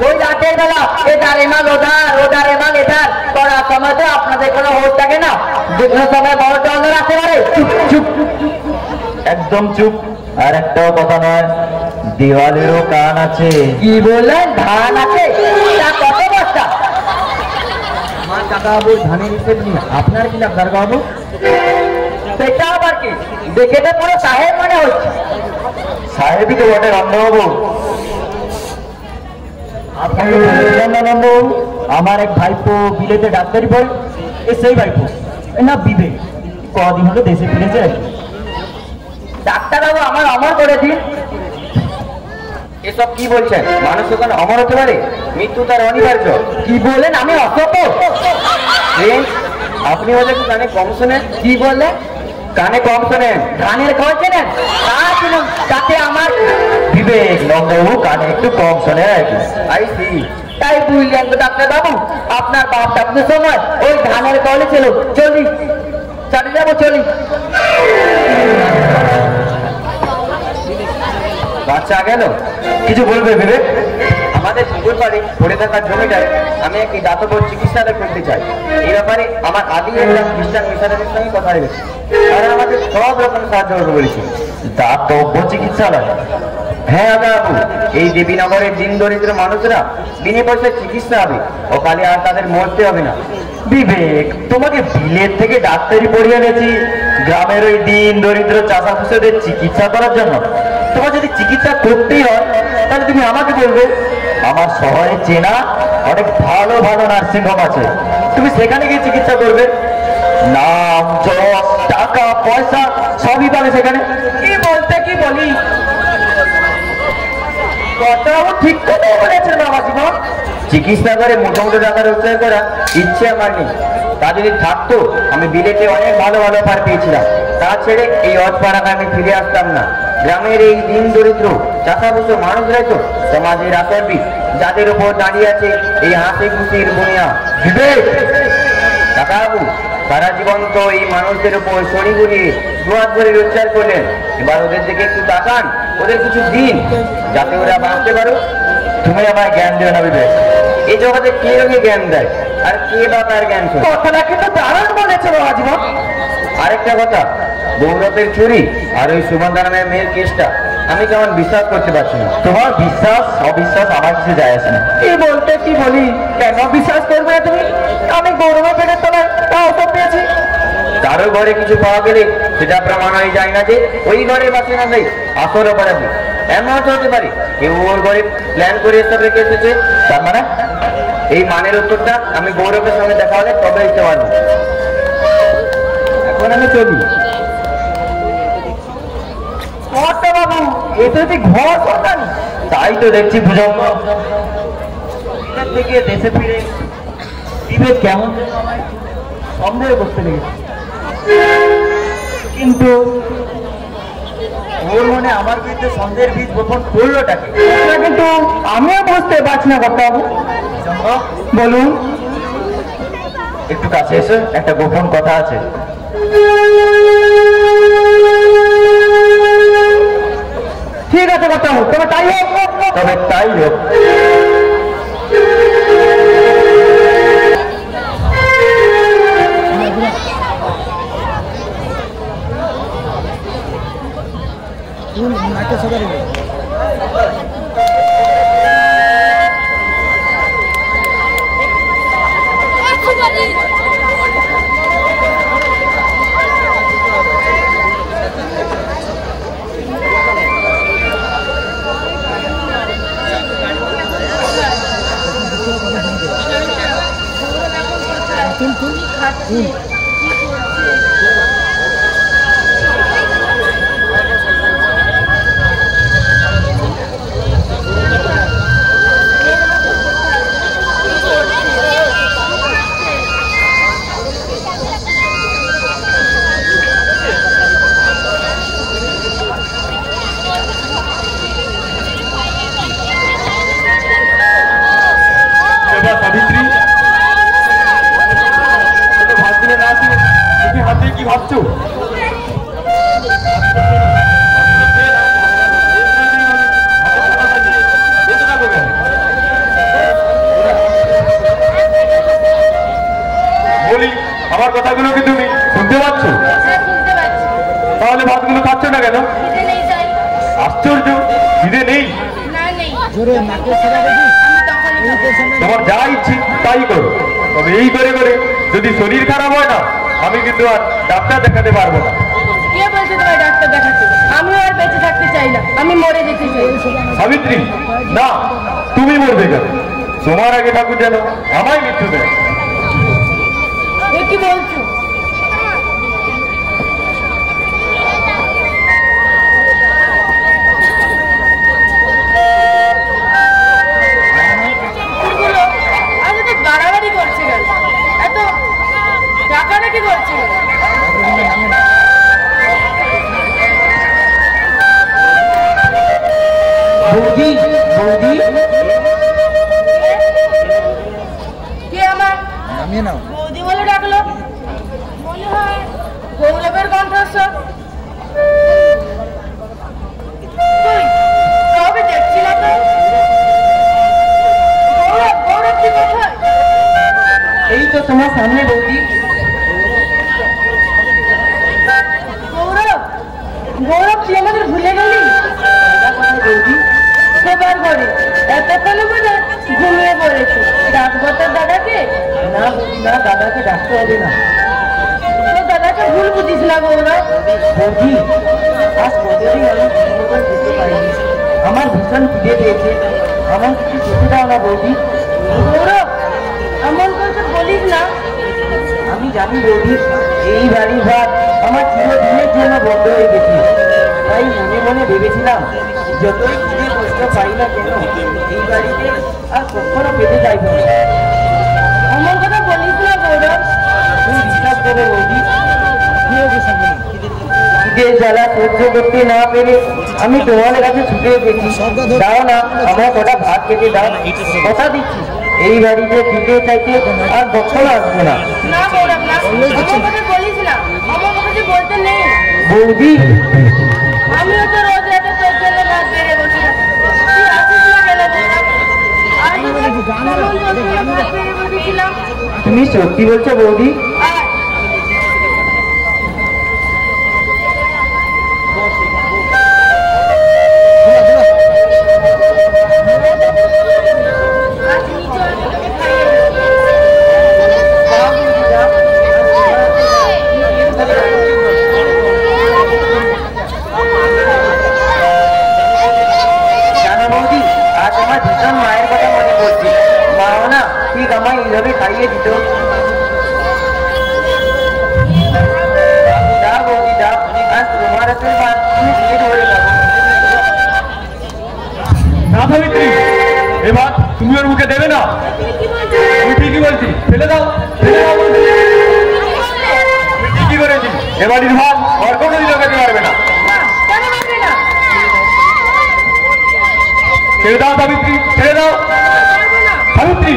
ওই রাতের বেলা এটার এমাল ওধার, ওটার এমাল এটার করার সময় তো আপনাদের কোনো হোশ থাকে না, যে কোনো সময় বড় চন্দ্র রাখতে পারে। চুপ চুপ, একদম চুপ। আর একটাও কথা নয়, দেওয়ালেরও কান আছে। কি বললেন? ধান আছে? তা কত বস্তা? আমার টাকা বাবু ধানের হিসেব নিয়ে আপনার কি লাভ দারোগা বাবু? সেটা আবার কি? দেখে তো পুরো সাহেব মনে হচ্ছে। সাহেবই তো বটে নন্দবাবু। আপনাকে বলেছিলাম না নন্দবাবু, আমার এক ভাইপো বিলেতে ডাক্তারি পড়ে, সেই ভাইপো না বিবেক কদিন হলো দেশে ফিরেছে। ডাক্তারবাবু আমার অমর করে দিন। এসব কি বলছেন? মানুষ ওখানে অমর হতে পারে? মৃত্যু তার অনিবার্য। কি বলেন? আমি অসত্য? আপনি হলে কানে কম শোনেন। কি বললেন? কানে কম শোনেন। ধানের খবর চেনেন? তাতে আমার বিবেক নন্দবাবু কানে একটু কম শোনে আর কি। আইসি, তাই বুঝলেন তো ডাক্তার বাবু, আপনার বাপ ডাক্তার সময় ওই ধানের কলে ছিল। চলি চালিয়ে যাবো, চলি। বাচ্চা গেল, কিছু বলবে বিবেক? আমাদের পুকুর পাড়ে পড়ে থাকার জমিটায় আমি একটি দাতব্য চিকিৎসালয় করতে চাই। এই ব্যাপারে আমার আদি একটা খ্রিস্টান মিশনারির সঙ্গে কথা হয়েছে, তারা আমাদের সব রকম সাহায্য করবে বলেছে। দাতব্য চিকিৎসালয়? হ্যাঁ বাবু, এই দেবীনগরের দিন দরিদ্র মানুষরা বিনে পয়সায় চিকিৎসা হবে, ওখানে আর তাদের মরতে হবে না। বিবেক, তোমাকে বিলেত থেকে ডাক্তারি পড়িয়ে এনেছি গ্রামের ওই দিন দরিদ্র চাষা ফুসেদের চিকিৎসা করার জন্য। তোমার যদি চিকিৎসা করতেই হয় তাহলে তুমি আমাকে বলবে। আমার শহরে চেনা অনেক ভালো ভালো নার্সিং হোম আছে, তুমি সেখানে গিয়ে চিকিৎসা করবে। নাম, যশ, টাকা, পয়সা সবই পাবে সেখানে। কি বলতে কি বলি? কথাও ঠিক কথা বলেছেন বাবা জীবন। চিকিৎসা করে মোটামুটি টাকা রোজগার করা ইচ্ছে আমার নেই। তা যদি থাকতো আমি বিলেতে অনেক ভালো ভালো অফার পেয়েছিলাম, তা ছেড়ে এই অজপাড়াকে আমি ফিরে আসতাম না। গ্রামের এই দিন দরিদ্র চাষাবুষো মানুষরাই তো সমাজের আসরবি, যাদের উপর দাঁড়িয়ে আছে এই হাসি খুশির বুনিয়া। বিবেক কাকাবাবু সারা জীবন তো এই মানুষদের উপর শনি গুলিয়ে দুহাত ভরে রোজগার করলেন, এবার ওদের দিকে একটু তাকান, ওদের কিছু দিন যাতে ওরা বাঁচতে পারো। তুমি আমায় জ্ঞান দিও না বিবেক, এই জগতে কে ওকে জ্ঞান দেয় আর কে বা তার জ্ঞান শোনে? কথাটা কিন্তু দারুণ বলেছে বাবা জীবন। আরেকটা কথা, গৌরবের চুরি আর ওই সুমন্দা নামের মেয়ের কেসটা আমি কেমন বিশ্বাস করতে পারছি না। তোমার বিশ্বাস অবিশ্বাস আমার কিছু যায় আসে না। কি বলতে কি বলি? কেন বিশ্বাস করবে না তুমি? আমি গৌরব পেটের তলায় তাও তো পেয়েছি। কারো ঘরে কিছু পাওয়া গেলে সেটা প্রমাণ হয়ে যায় না যে ওই ঘরে বাসে না নেই আসল অপরাধী। এমন তো হতে পারে কেউ ওর ঘরে প্ল্যান করে এসব রেখে এসেছে। তার মানে এই মানের উত্তরটা আমি গৌরবের সঙ্গে দেখা হলে তবে দিতে পারবো। এখন আমি চলি। বাবু এটা কি ঘর সরকার? তাই তো দেখছি ভুজঙ্গ থেকে দেশে ফিরে বিবেক কেমন সন্দেহ করতে লেগেছে, কিন্তু ওর মনে আমার বিরুদ্ধে সন্দেহের বীজ বপন করলোটাকে কিন্তু আমিও বুঝতে পারছি না বাবু। বলুন। একটু কাছে এসে একটা গোপন কথা আছে। ঠিক আছে বাবু, তবে তাই হোক। তবে তাই হোক। কথাগুলো কি তুমি শুনতে পাচ্ছ? হ্যাঁ, শুনতে পাচ্ছি। তাহলে ভাতগুলো খাচ্ছ না কেন? খিদে নেই তাই। আশ্চর্য, খিদে নেই? না, নেই। আমি তখনই খাবো। তোমার যা ইচ্ছে তাই করো, তবে এই করে করে যদি শরীর খারাপ হয় না, আমি কিন্তু আর ডাক্তার দেখাতে পারবো না। কে বলছে তোমায় ডাক্তার দেখাতে? আমিও আর বেঁচে থাকতে চাই না, আমি মরে যেতে চাই। সাবিত্রী, না, তুমি মরবে কেন? তোমার আগে ঠাকুর যেন আমায় মৃত্যু দেয়। এ কি বলছো? কুকুরগুলো আজ এত বাড়াবাড়ি করছে কেন? এত ডাকাডাকি করছে কেন? বৌদি, বৌদি, কে আমার বৌদি বলে ডাকলো? মনে হয় গৌরবের কণ্ঠস্বর। কই, কাউকে দেখছি না তো। গৌরব, গৌরব তুই কোথায়? এই তো তোমার সামনে বৌদি। গৌরব, গৌরব তুই আমাদের ভুলে গেলি? বৌদি, সবার ঘরে এতক্ষণ বলে ঘুমিয়ে পড়েছি। ডাকবো তোর দাদাকে? না বৌদি, না, দাদাকে ডাকতে হবে না। তোর দাদাকে ভুল বুঝিস না গৌরব। বৌদি, আজ কতদিন আমি ঘুমোবার যেতে পারিনি। আমার ভীষণ খিদে পেয়েছে, আমার কিছু খেতে দাও না বৌদি। গৌরব, এমন করে বলিস না। আমি জানি বৌদি, এই বাড়ির ভাত আমার চিরদিনের জন্য বন্ধ হয়ে গেছে। তাই মনে মনে ভেবেছিলাম, যতই খিদে কষ্ট পাই না কেন, এই বাড়িতে আর কখনো পেতে চাইব না। এমন কথা বলিস না গৌরব। তুমি বিশ্বাস করো বৌদি, খিদের জ্বালা সহ্য করতে না পেরে আমি তোমার কাছে ছুটে এসেছি। দাও না, আমার কটা ভাত খেতে দাও। কথা দিচ্ছি, এই বাড়িতে ফিরে চাইতে আর কখনো আসবো না। না গৌরব, না, এমন কথা বলিস না। আমার কথা বলতে নেই। বৌদি, আমিও তো রোজ রাতে তোর জন্য ভাত বেড়ে বসে থাকি। তুই আসিস না কেন গৌরব? আজ কেমন তোর জন্য ভাত বেড়ে বসেছিলাম। তুমি সত্যি বলছো বৌদি? আয়। আজ নিচে আমি তোকে খাইয়ে দেবো। দাও বৌদি, দাও। জানো বৌদি, আজ আমার ভীষণ মায়ের কথা মনে পড়ছে। মাও না ঠিক আমায় এইভাবে খাইয়ে দিত। দাও বৌদি, দাও। আজ তোমার হাতের ভাত তুমি পেট ভরে খাবো। না সাবিত্রী, এবার তুমি ওর মুখে দেবে না। তুই কি বলছিস? আমি ঠিকই বলছি, ফেলে দাও, ফেলে দাও বলছি। তুমি ঠিকই করেছি, এবারের ভাত আর কোনোদিন খেতে পারবে না। না, কেন পারবি না? ছেড়ে দাও সাবিত্রী, ছেড়ে দাও পারবো না। সাবিত্রী।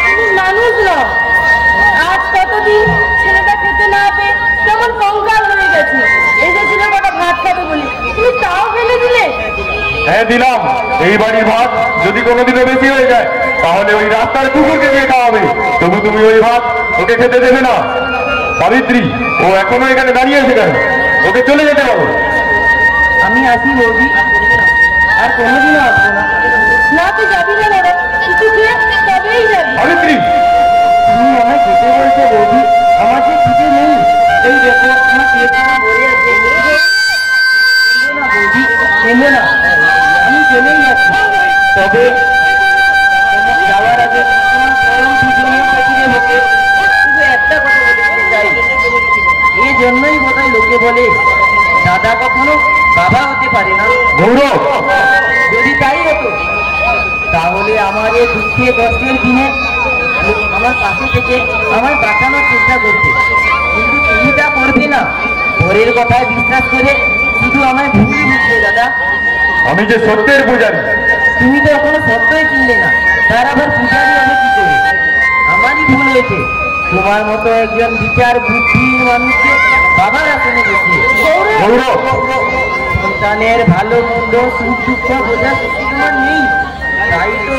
তুমি মানুষ নও। আজ কতদিন ছেলেটা খেতে না পেয়ে কেমন কঙ্কাল হয়ে গেছে। এসেছিল কটা ভাত খাবে বলি, তুমি তাও ফেলে দিলে। হ্যাঁ দিলাম, এই বাড়ির ভাত যদি কোনোদিনও বেশি হয়ে যায় তাহলে ওই রাস্তার কুকুরকে দিয়ে খাওয়াবে, তবু তুমি ওই ভাত ওকে খেতে দেবে না। সাবিত্রী, ও এখনো এখানে দাঁড়িয়ে আছে কেন? ওকে চলে যেতে বলো। আমি আসি বৌদি, আর কোনোদিনও আসবো না। না, তুই যাবি না দাদা, কিছু খেয়ে তবেই যাবি। সাবিত্রী, তুমি আমায় খেতে বলছো বৌদি, আমার যে খিদে নেই। এই দেখো, আমার পেট পুরো ভরে আছে। কেঁদো না বৌদি, কেঁদো না, আমি চলেই যাচ্ছি। তবে তোমার যাওয়ার আগে তোমার পরম পূজনীয় প্রতিদেবকে শুধু একটা কথা বলতে চাই। এই জন্যই বোধহয় লোকে বলে দাদা কখনো বাবা হতে পারে না। গৌরব, যদি তাই হতো তাহলে আমার এই দুঃখে কষ্টের দিনে আমার পাশে থেকে আমায় বাঁচানোর চেষ্টা করতে, কিন্তু তুমি তা করবে না। পরের কথায় বিশ্বাস করে শুধু আমায় ভুল বুঝলে দাদা। আমি যে সত্যের পূজারী। তুমি তো এখনো সত্যই চিনলে না, তার আবার পূজারি হবে কি করে? আমারই ভুল হয়েছে, তোমার মতো একজন বিচার বুদ্ধির মানুষকে বাবার আসনে বসিয়ে। গৌরব, সন্তানের ভালো মন্দ সুখ দুঃখ বোঝার শক্তি তোমার নেই, তাই তো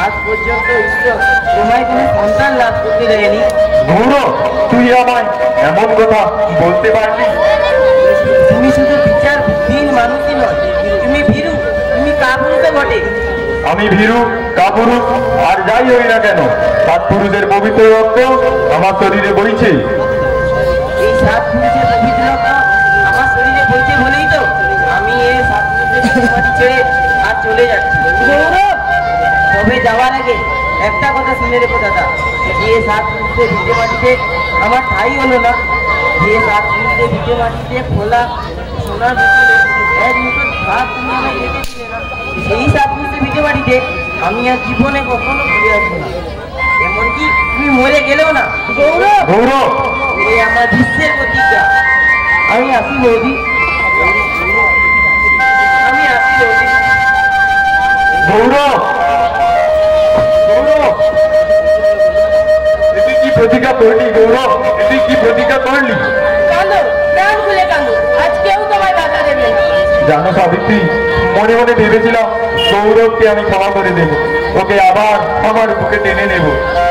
আজ পর্যন্ত ঈশ্বর তোমায় কোনো সন্তান লাভ করতে দেয়নি। গৌরব, তুই আমায় এমন কথা বলতে পারলি? তুমি শুধু বিচার বুদ্ধিহীন মানুষই নয়, তুমি ভীরু, তুমি কাপুরুষও বটে। আমি ভীরু, কাপুরুষ আর যাই হই না কেন, সাত পুরুষের পবিত্র রক্ত আমার শরীরে বইছে। এই সাত পুরুষের পবিত্র রক্ত আমার শরীরে বইছে বলেই তো আমি এই সাত পুরুষের বাড়ি ছেড়ে আর চলে যাচ্ছি। গৌরব, তবে যাওয়ার আগে একটা কথা শুনে রেখো দাদা, যে সাত পুরুষের ভিটে মাটিতে আমার ঠাই হলো না, যে সাত পুরুষের ভিটে মাটিতে খোলা সোনার বোতলে এক মুঠো ভাত তুমি আমায় রেখেছিলে না, সেই সাত পুরুষের ভিটে মাটিতে আমি আর জীবনে কখনো ফিরে আসবো না, এমনকি তুমি মরে গেলেও না। গৌরব, গৌরব, এই আমার বিশ্বের প্রতিজ্ঞা। আমি আসি বৌদি, আমি আসি বৌদি। গৌরব, গৌরব, তুই কি প্রতিজ্ঞা করলি? গৌরব, তুই কি প্রতিজ্ঞা করলি? কাঁদো, প্রাণ খুলে কাঁদো, আজ কেউ তোমায় বাধা দেবে না। জানো সাবিত্রী, মনে মনে ভেবেছিলাম গৌরবকে আমি ক্ষমা করে দেব, ওকে আবার আমার বুকে টেনে নেব,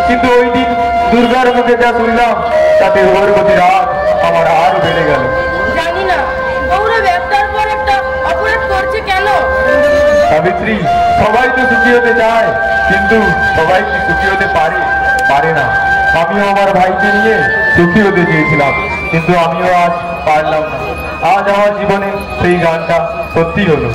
কিন্তু ওই দিন দুর্গার মুখে যা শুনলাম তাতে ওর প্রতি রাগ আমার আরো বেড়ে গেল। জানি না গৌরব একটার পর একটা অপরাধ করছে কেন। সাবিত্রী, সবাই তো সুখী হতে চায়, কিন্তু সবাই কি সুখী হতে পারে না। আমিও আমার ভাইকে নিয়ে সুখী হতে চেয়েছিলাম, কিন্তু আমিও আজ পারলাম না। আজ আমার জীবনে সেই গানটা সত্যি হলো।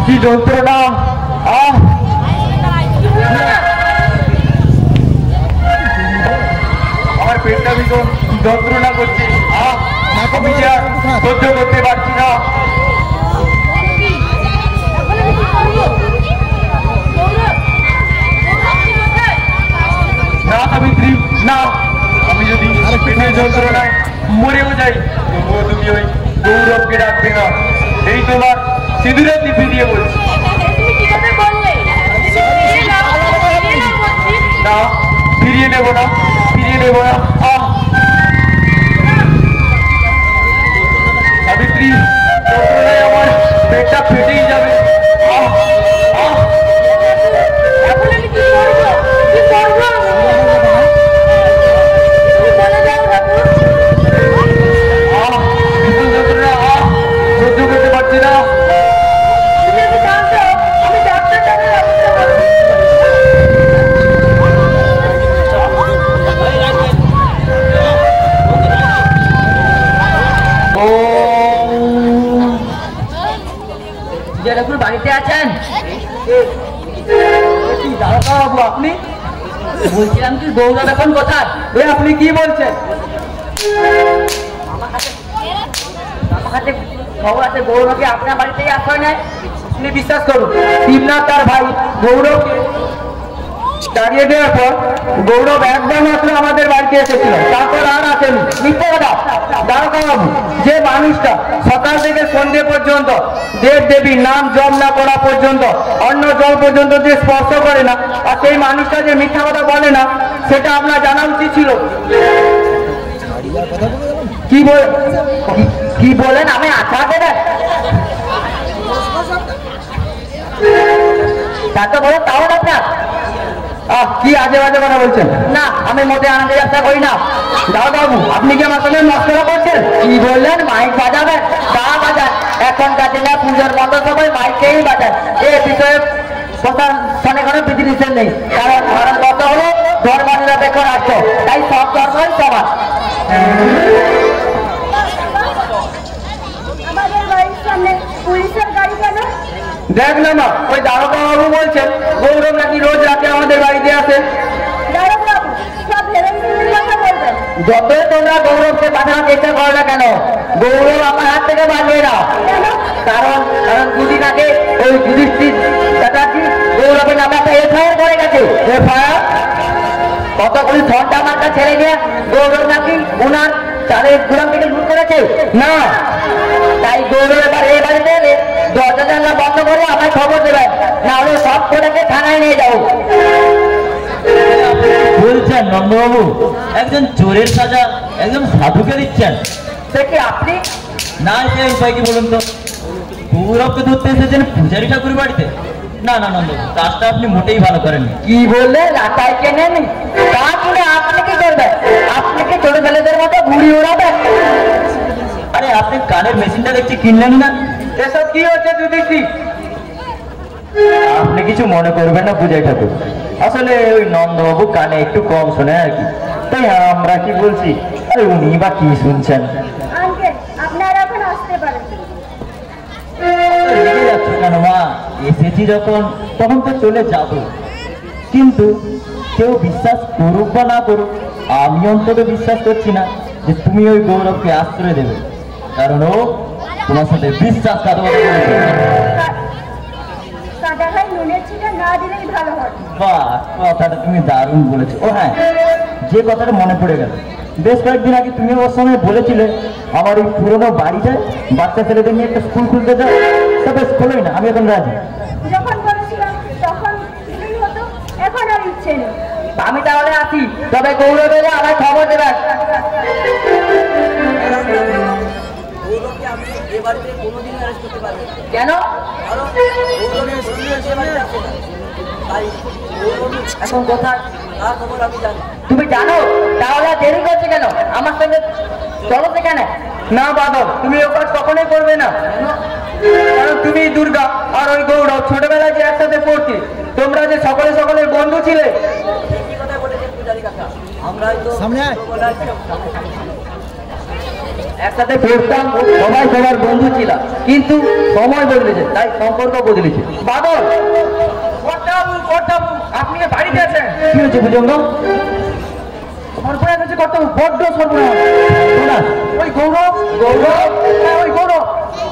কি যন্ত্রণা! আমার পেটটা ভীষণ যন্ত্রণা করছে। আমি আর সহ্য করতে পারছি না। না সাবিত্রী, না, আমি যদি পেটের যন্ত্রণায় মরেও যাই তবুও তুমি ওই গৌরবকে ডাকবে না। এই তোমার সিঁদুরের দিব্যি দিয়ে বলছি। তুমি কি করে বললে? না, ফিরিয়ে নেবো না, ফিরিয়ে নেবো না। সাবিত্রী, যন্ত্রণায় আমার পেটটা ফেটেই যাবে। এখন আমি কি করবো? কি করবো? তুমি বলে দাও ঠাকুর। ভীষণ যন্ত্রণা, সহ্য করতে পারছি না। তুমি একটু শান্ত হও, আমি ডাক্তার ডাকার ব্যবস্থা করছি। ঠাকুর বাড়িতে আছেন? বাবু আপনি? বলছিলাম কি গৌরব এখন কোথায়? আপনি কি বলছেন? আমার কাছে খবর আছে গৌরবকে আপনার বাড়িতেই আশ্রয় নেয়। আপনি বিশ্বাস করুন, শিবনাথ তার ভাই গৌরবকে দাঁড়িয়ে দেওয়ার পর গৌরব একবার মাত্র আমাদের বাড়িতে এসেছিল, তারপর আর আসেনি। মিথ্যে কথা। দারোগাবাবু, যে মানুষটা সকাল থেকে সন্ধ্যে পর্যন্ত দেব দেবীর নাম জপ না করা পর্যন্ত, অন্য জল পর্যন্ত যে স্পর্শ করে না, আর সেই মানুষটা যে মিথ্যা কথা বলে না, সেটা আপনার জানা উচিত ছিল। কি বলেন? আমি আশা দেবেন তা তো বলো, তাও আপনার কি আজে বাজে কথা বলছেন? না, আমি মোটে আনন্দের যাত্রা করি না। দাদাবাবু, আপনি কি আমার সঙ্গে মস্করা করছেন? কি বললেন? মাইক বাজাবেন? তা বাজান, এখনকার দিনে পুজোর মতো সবাই মাইকেই বাজান। এ বিষয়ে প্রশাসনে কোনো বিধি নিষেধ নেই, কারণ ভারতবর্ষ হলো ধর্ম নিরপেক্ষ রাষ্ট্র, তাই সব ধর্মই সমান। আমাদের বাড়ির সামনে পুলিশের গাড়ি কেন? দেখ না মা, ওই দারোগা বাবু বলছেন গৌরব নাকি রোজ রাতে আমাদের বাড়িতে আসে। যতই তোমরা গৌরবকে পাঠানোর চেষ্টা করো না কেন, গৌরব আমার হাত থেকে বাঁচবে না। কারণ দুদিন আগে ওই যুধিষ্ঠির চ্যাটার্জি গৌরবের নামে একটা এফআইআর করে গেছে। এফআইআর কতগুলি ঘন্টা মার্কা ছেড়ে নিয়ে গৌরব নাকি ওনার চালের গুদাম থেকে লুট করেছে। না, তাই গৌরব এবার এই বাড়িতে এলে দরজা জানলা বন্ধ করে আমায় খবর দেবেন, না হলে সব কোটাকে থানায় নিয়ে যাবো। বলছেন নন্দবাবু একজন চোরের সাজা একজন সাধুকে দিচ্ছেন? সে কি আপনি? না, সে উপায় কি বলুন তো? গৌরবকে ধরতে এসেছেন পূজারী ঠাকুর বাড়িতে? না না নন্দবাবু, কাজটা আপনি মোটেই ভালো করেন। কি বললে? রাতায় কেনেন? তা করে আপনি কি করবেন? আপনি কি ছোট ছেলেদের মতো ঘুড়ি ওড়াবেন? আরে আপনি কানের মেশিনটা দেখছি কিনলেন না? এসব কি হচ্ছে যুধিষ্ঠির? আপনি কিছু মনে করবেন না পূজারী ঠাকুর, আসলে ওই নন্দবাবু কানে একটু কম শোনে আর কি, তাই আমরা কি বলছি আরে উনি বা কি শুনছেন। আঙ্কেল, আপনারা এখন আসতে পারেন। রেগে যাচ্ছ কেন মা? এসেছি যখন তখন তো চলে যাব, কিন্তু কেউ বিশ্বাস করুক বা না করুক, আমি অন্তত বিশ্বাস করছি না যে তুমি ওই গৌরবকে আশ্রয় দেবে, কারণ ও তোমার সাথে বিশ্বাসঘাতকতা করেছে। কাদা ভাই নুনের ছিটা না দিলেই ভালো হয়। বাহ, কথাটা তুমি দারুণ বলেছো। ও হ্যাঁ, যে কথাটা মনে পড়ে গেল, বেশ কয়েকদিন আগে তুমি ওর সঙ্গে বলেছিলে আমার এই পুরোনো বাড়িটায় বাচ্চা ছেলেদের নিয়ে একটা স্কুল খুলতে চাও, তা বেশ খোলোই না, আমি এখন রাজি। যখন বলেছিলাম তখন কিছুই হতো, এখন আর ইচ্ছে নেই। আমি তাহলে আসি, তবে গৌরব এলে আমায় খবর দেবেন। কেন? এখন কোথায়? তুমি জানো? তাহলে দেরি করছে কেন? আমার সঙ্গে চলো সেখানে। না বাদল, তুমি ও কাজ কখনোই করবে না, কারণ তুমি দুর্গা আর ওই গৌরব ছোটবেলায় যে একসাথে পড়ছি, তোমরা যে সকলে সকলের বন্ধু ছিলে। একসাথে পড়তাম, সবাই সবার বন্ধু ছিলাম, কিন্তু সময় বদলেছে, তাই সম্পর্ক বদলেছে। বাদল, আপনি বাড়িতে আছেন? কি হয়েছে ভুজঙ্গ? সর্বনাশ হচ্ছে কত বড্ড সর্বনাশ। ওই গৌরব ওই গৌরব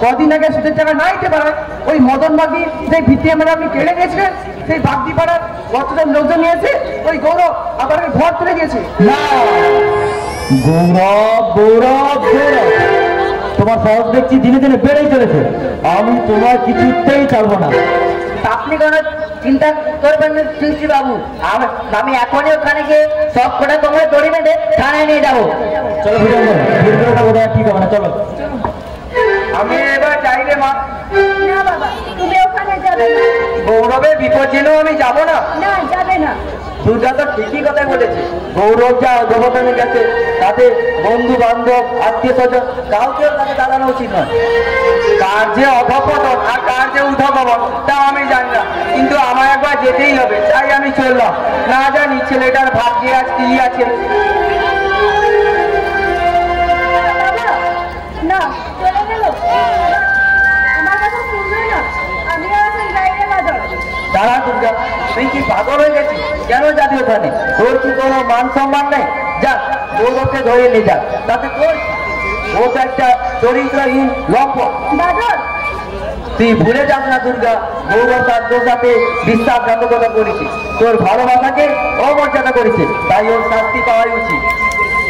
কদিন আগে সুদের টাকা না দিতে পারে ওই মদন বাগি যে ভিত্তি আমরা আপনি কেড়ে গেছিলেন, সেই বাগদি পাড়ার কতজন লোকজন নিয়েছে, ওই গৌরব আবার ঘর তুলে দিয়েছে। না, গৌরব গৌরব গৌরব তোমার সাহস দেখছি দিনে দিনে বেড়েই চলেছে, আমি তোমার কিছুতেই ছাড়বো না। আপনি কোনো চিন্তা করবেন না সৃষ্টি বাবু, আমি এখনই ওখানে গিয়ে সব কটা তোমরা দড়ি বেঁধে থানায় নিয়ে যাবো। চলো ভুজঙ্গ, ঠিক হবে না, চলো। আমি এবার যাই রে মা। না বাবা, তুমি ওখানে যাবে না। গৌরবের বিপদ জেনেও আমি যাবো না? না, যাবে না। দুর্গা তো ঠিকই কথা বলেছে, গৌরব যা অধপতনে গেছে তাতে বন্ধু বান্ধব আত্মীয় স্বজন কাউকেও তাকে দাঁড়ানো উচিত নয়। কার যে অধপতন আর কার যে উদ্ধপতন তা আমি জানি না, কিন্তু আমার একবার যেতেই হবে, তাই আমি চললাম। না জানি ছেলেটার ভাগ্যে আজ কি আছে। বাবা, না, চলে গেল। আমার কথা শুনবে না। আমিও এখন যাই রে বাদল। দাঁড়া দুর্গা, তুই কি পাগল হয়ে গেছিস? কেন যাবি ওখানে? তোর কি কোনো মান সম্মান নেই? যা, গৌরবকে ধরে নিয়ে যা, তাতে তোর ও তো একটা চরিত্রহীন লম্পট। বাদল, তুই ভুলে যাস না দুর্গা, গৌরব তার তোর সাথে বিশ্বাসঘাতকতা করেছে, তোর ভালোবাসাকে অমর্যাদা করেছে, তাই ওর শাস্তি পাওয়াই উচিত।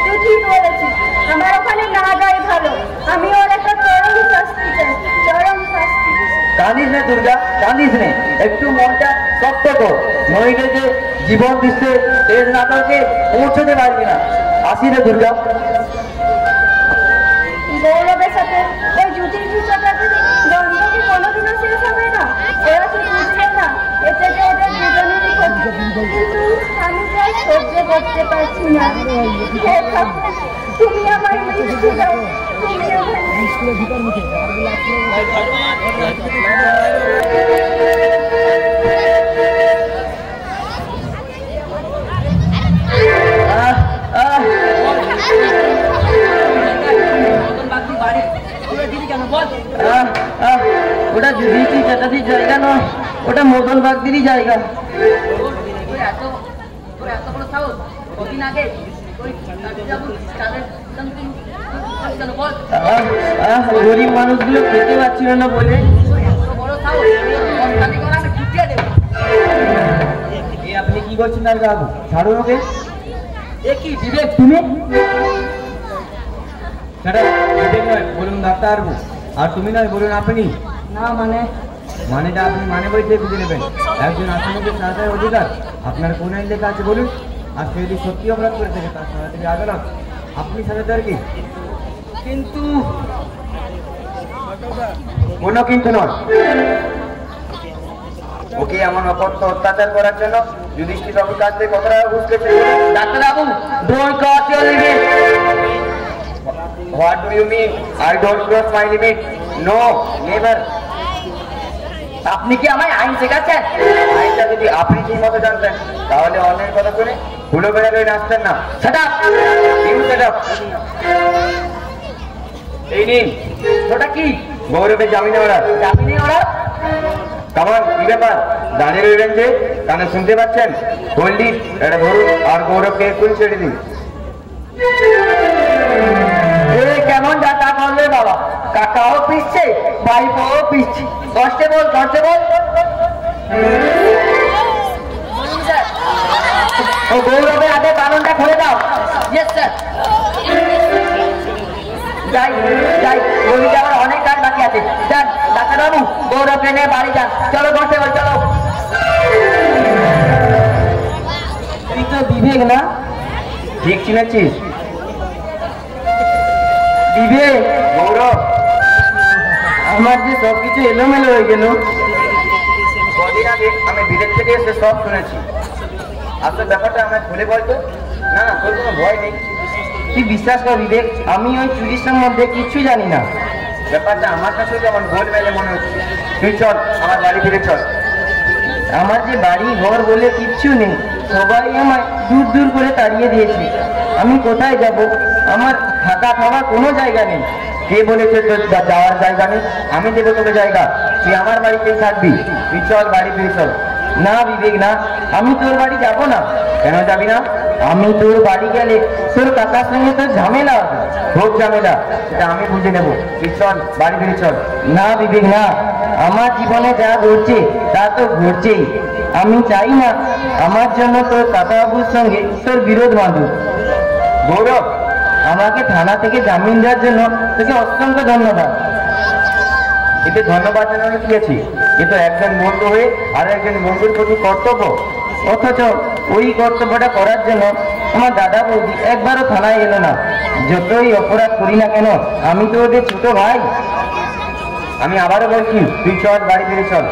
তুই ঠিক বলেছিস, আমার ওখানে না যাই ভালো। আমি ওর একটা চরম শাস্তি চাই, চরম শাস্তি। কাঁদিস না দুর্গা, কাঁদিস নে, একটু মনটা শক্ত কর, নইলে যে জীবন দৃশ্যে শেষ নাটকে পৌঁছতে পারবি না। আসি রে দুর্গা। গৌরবের সাথে ওই জুতির বিষয়টাকে দ্বন্দ্ব কি কোনোদিনও শেষ হবে না? ওরা কি বুঝবে না এতে যে ওদের দুজনেরই ক্ষতি? কিন্তু আমি তাই সহ্য করতে পারছি না। হে ঠাকুর, তুমি আমার মিষ্টি দাও, তুমি ওটা যুধিষ্ঠির চ্যাটার্জির জায়গা নয়, ওটা মদন বাগদিরই জায়গা। গরিব মানুষগুলো খেতে পাচ্ছিল না বলে। আপনি কি করছেন তার বাবু? ছাড়ুন ওকে। এ কি বিবেক তুমি? সেটা বিবেক নয়, বলুন ডাক্তারবাবু। আর তুমি নয়, বলুন আপনি। না মানেটা আপনি মানে বইতে বুঝে নেবেন। একজন আসামিকে সাজার অধিকার আপনার কোন আইন লেখা আছে বলুন। আর সে যদি সত্যি অপরাধ করে থাকে তার সাজা থেকে আদালত আপনি সাজাতে আর কি। কিন্তু কোনো কিন্তু নয়, ওকে এমন অকথ্য অত্যাচার করার জন্য যুধিষ্ঠির বাবুর কাছ থেকে কত টাকা ঘুষ পেয়েছে? ডাক্তারবাবু, don't cross your limit. What do you mean? I don't cross my limit. No, never. আপনি কি আমায় আইন শেখাচ্ছেন? আইনটা যদি আপনি ঠিক মতো জানতেন তাহলে অন্যের কথা শুনে ভুলো বেড়ালে নাচতেন না। Set up. You set up. এই নিন, ওটা কি? গৌরবের জামিনে ওরা। জামিনে ওরা? কামান, কি ব্যাপার? দাঁড়িয়ে রইলেন যে? কানে শুনতে পাচ্ছেন? বললি এটা ধরুন আর গৌরবকে এক্ষুনি ছেড়ে দিন। কেমন যাতা করলে বাবা? কাকাও পিসছে, ভাইপোও পিসছে। কষ্টে বল, কষ্টে বল। ও গৌরবের হাতে বালনটা খুলে দাও। Yes sir. যাই যাই, বলি যাওয়ার অনেক কাজ বাকি আছে। যান ডাক্তারবাবু, গৌরবকে নিয়ে বাড়ি যান। চলো কষ্টে বল, চলো। তুই তো বিবেক না? ঠিক চিনেছিস? বিবেক, গৌরব, আমার যে সবকিছু এলোমেলো হয়ে গেল। কদিন আগে আমি বিদেশ থেকে এসে সব শুনেছি। আসলে ব্যাপারটা আমায় খুলে বলতো। না না, তোর কোনো ভয় নেই। তুই বিশ্বাস কর বিবেক, আমি ওই চুরির সম্বন্ধে কিচ্ছু জানি না। ব্যাপারটা আমার কাছে যেমন গোল মেলে মনে হচ্ছে। তুই চল, আমার বাড়ি ফিরে চল। আমার যে বাড়ি ঘর বলে কিচ্ছু নেই, সবাই আমায় দূর দূর করে তাড়িয়ে দিয়েছে। আমি কোথায় যাব? আমার থাকা খাওয়ার কোনো জায়গা নেই। কে বলেছে তোর যাওয়ার জায়গা নেই? আমি দেবো তোকে জায়গা। তুই আমার বাড়িতেই থাকবি। তুই চল, বাড়ি ফিরে চল। না বিবেক না, আমি তোর বাড়ি যাব না। কেন যাবি না? আমি তোর বাড়ি গেলে তোর কাকার সঙ্গে তোর ঝামেলা হবে। হোক ঝামেলা, সেটা আমি বুঝে নেবো। তুই চল, বাড়ি ফিরে চল। না বিবেক না, আমার জীবনে যা ঘটছে তা তো ঘটছেই। আমি চাই না আমার জন্য তোর কাকাবাবুর সঙ্গে তোর বিরোধ বাঁধুক। গৌরব, আমাকে থানা থেকে জামিন দেওয়ার জন্য তোকে অসংখ্য ধন্যবাদ। এতে ধন্যবাদ জানানো কি আছে? এ তো একজন বন্ধু হয়ে আর একজন বন্ধুর প্রতি কর্তব্য। অথচ ওই কর্তব্যটা করার জন্য আমার দাদা বৌদি একবারও থানায় এলো না। যতই অপরাধ করি না কেন, আমি তো ওদের ছোট ভাই। আমি আবারও বলছি, তুই চল, বাড়ি ফিরে চল।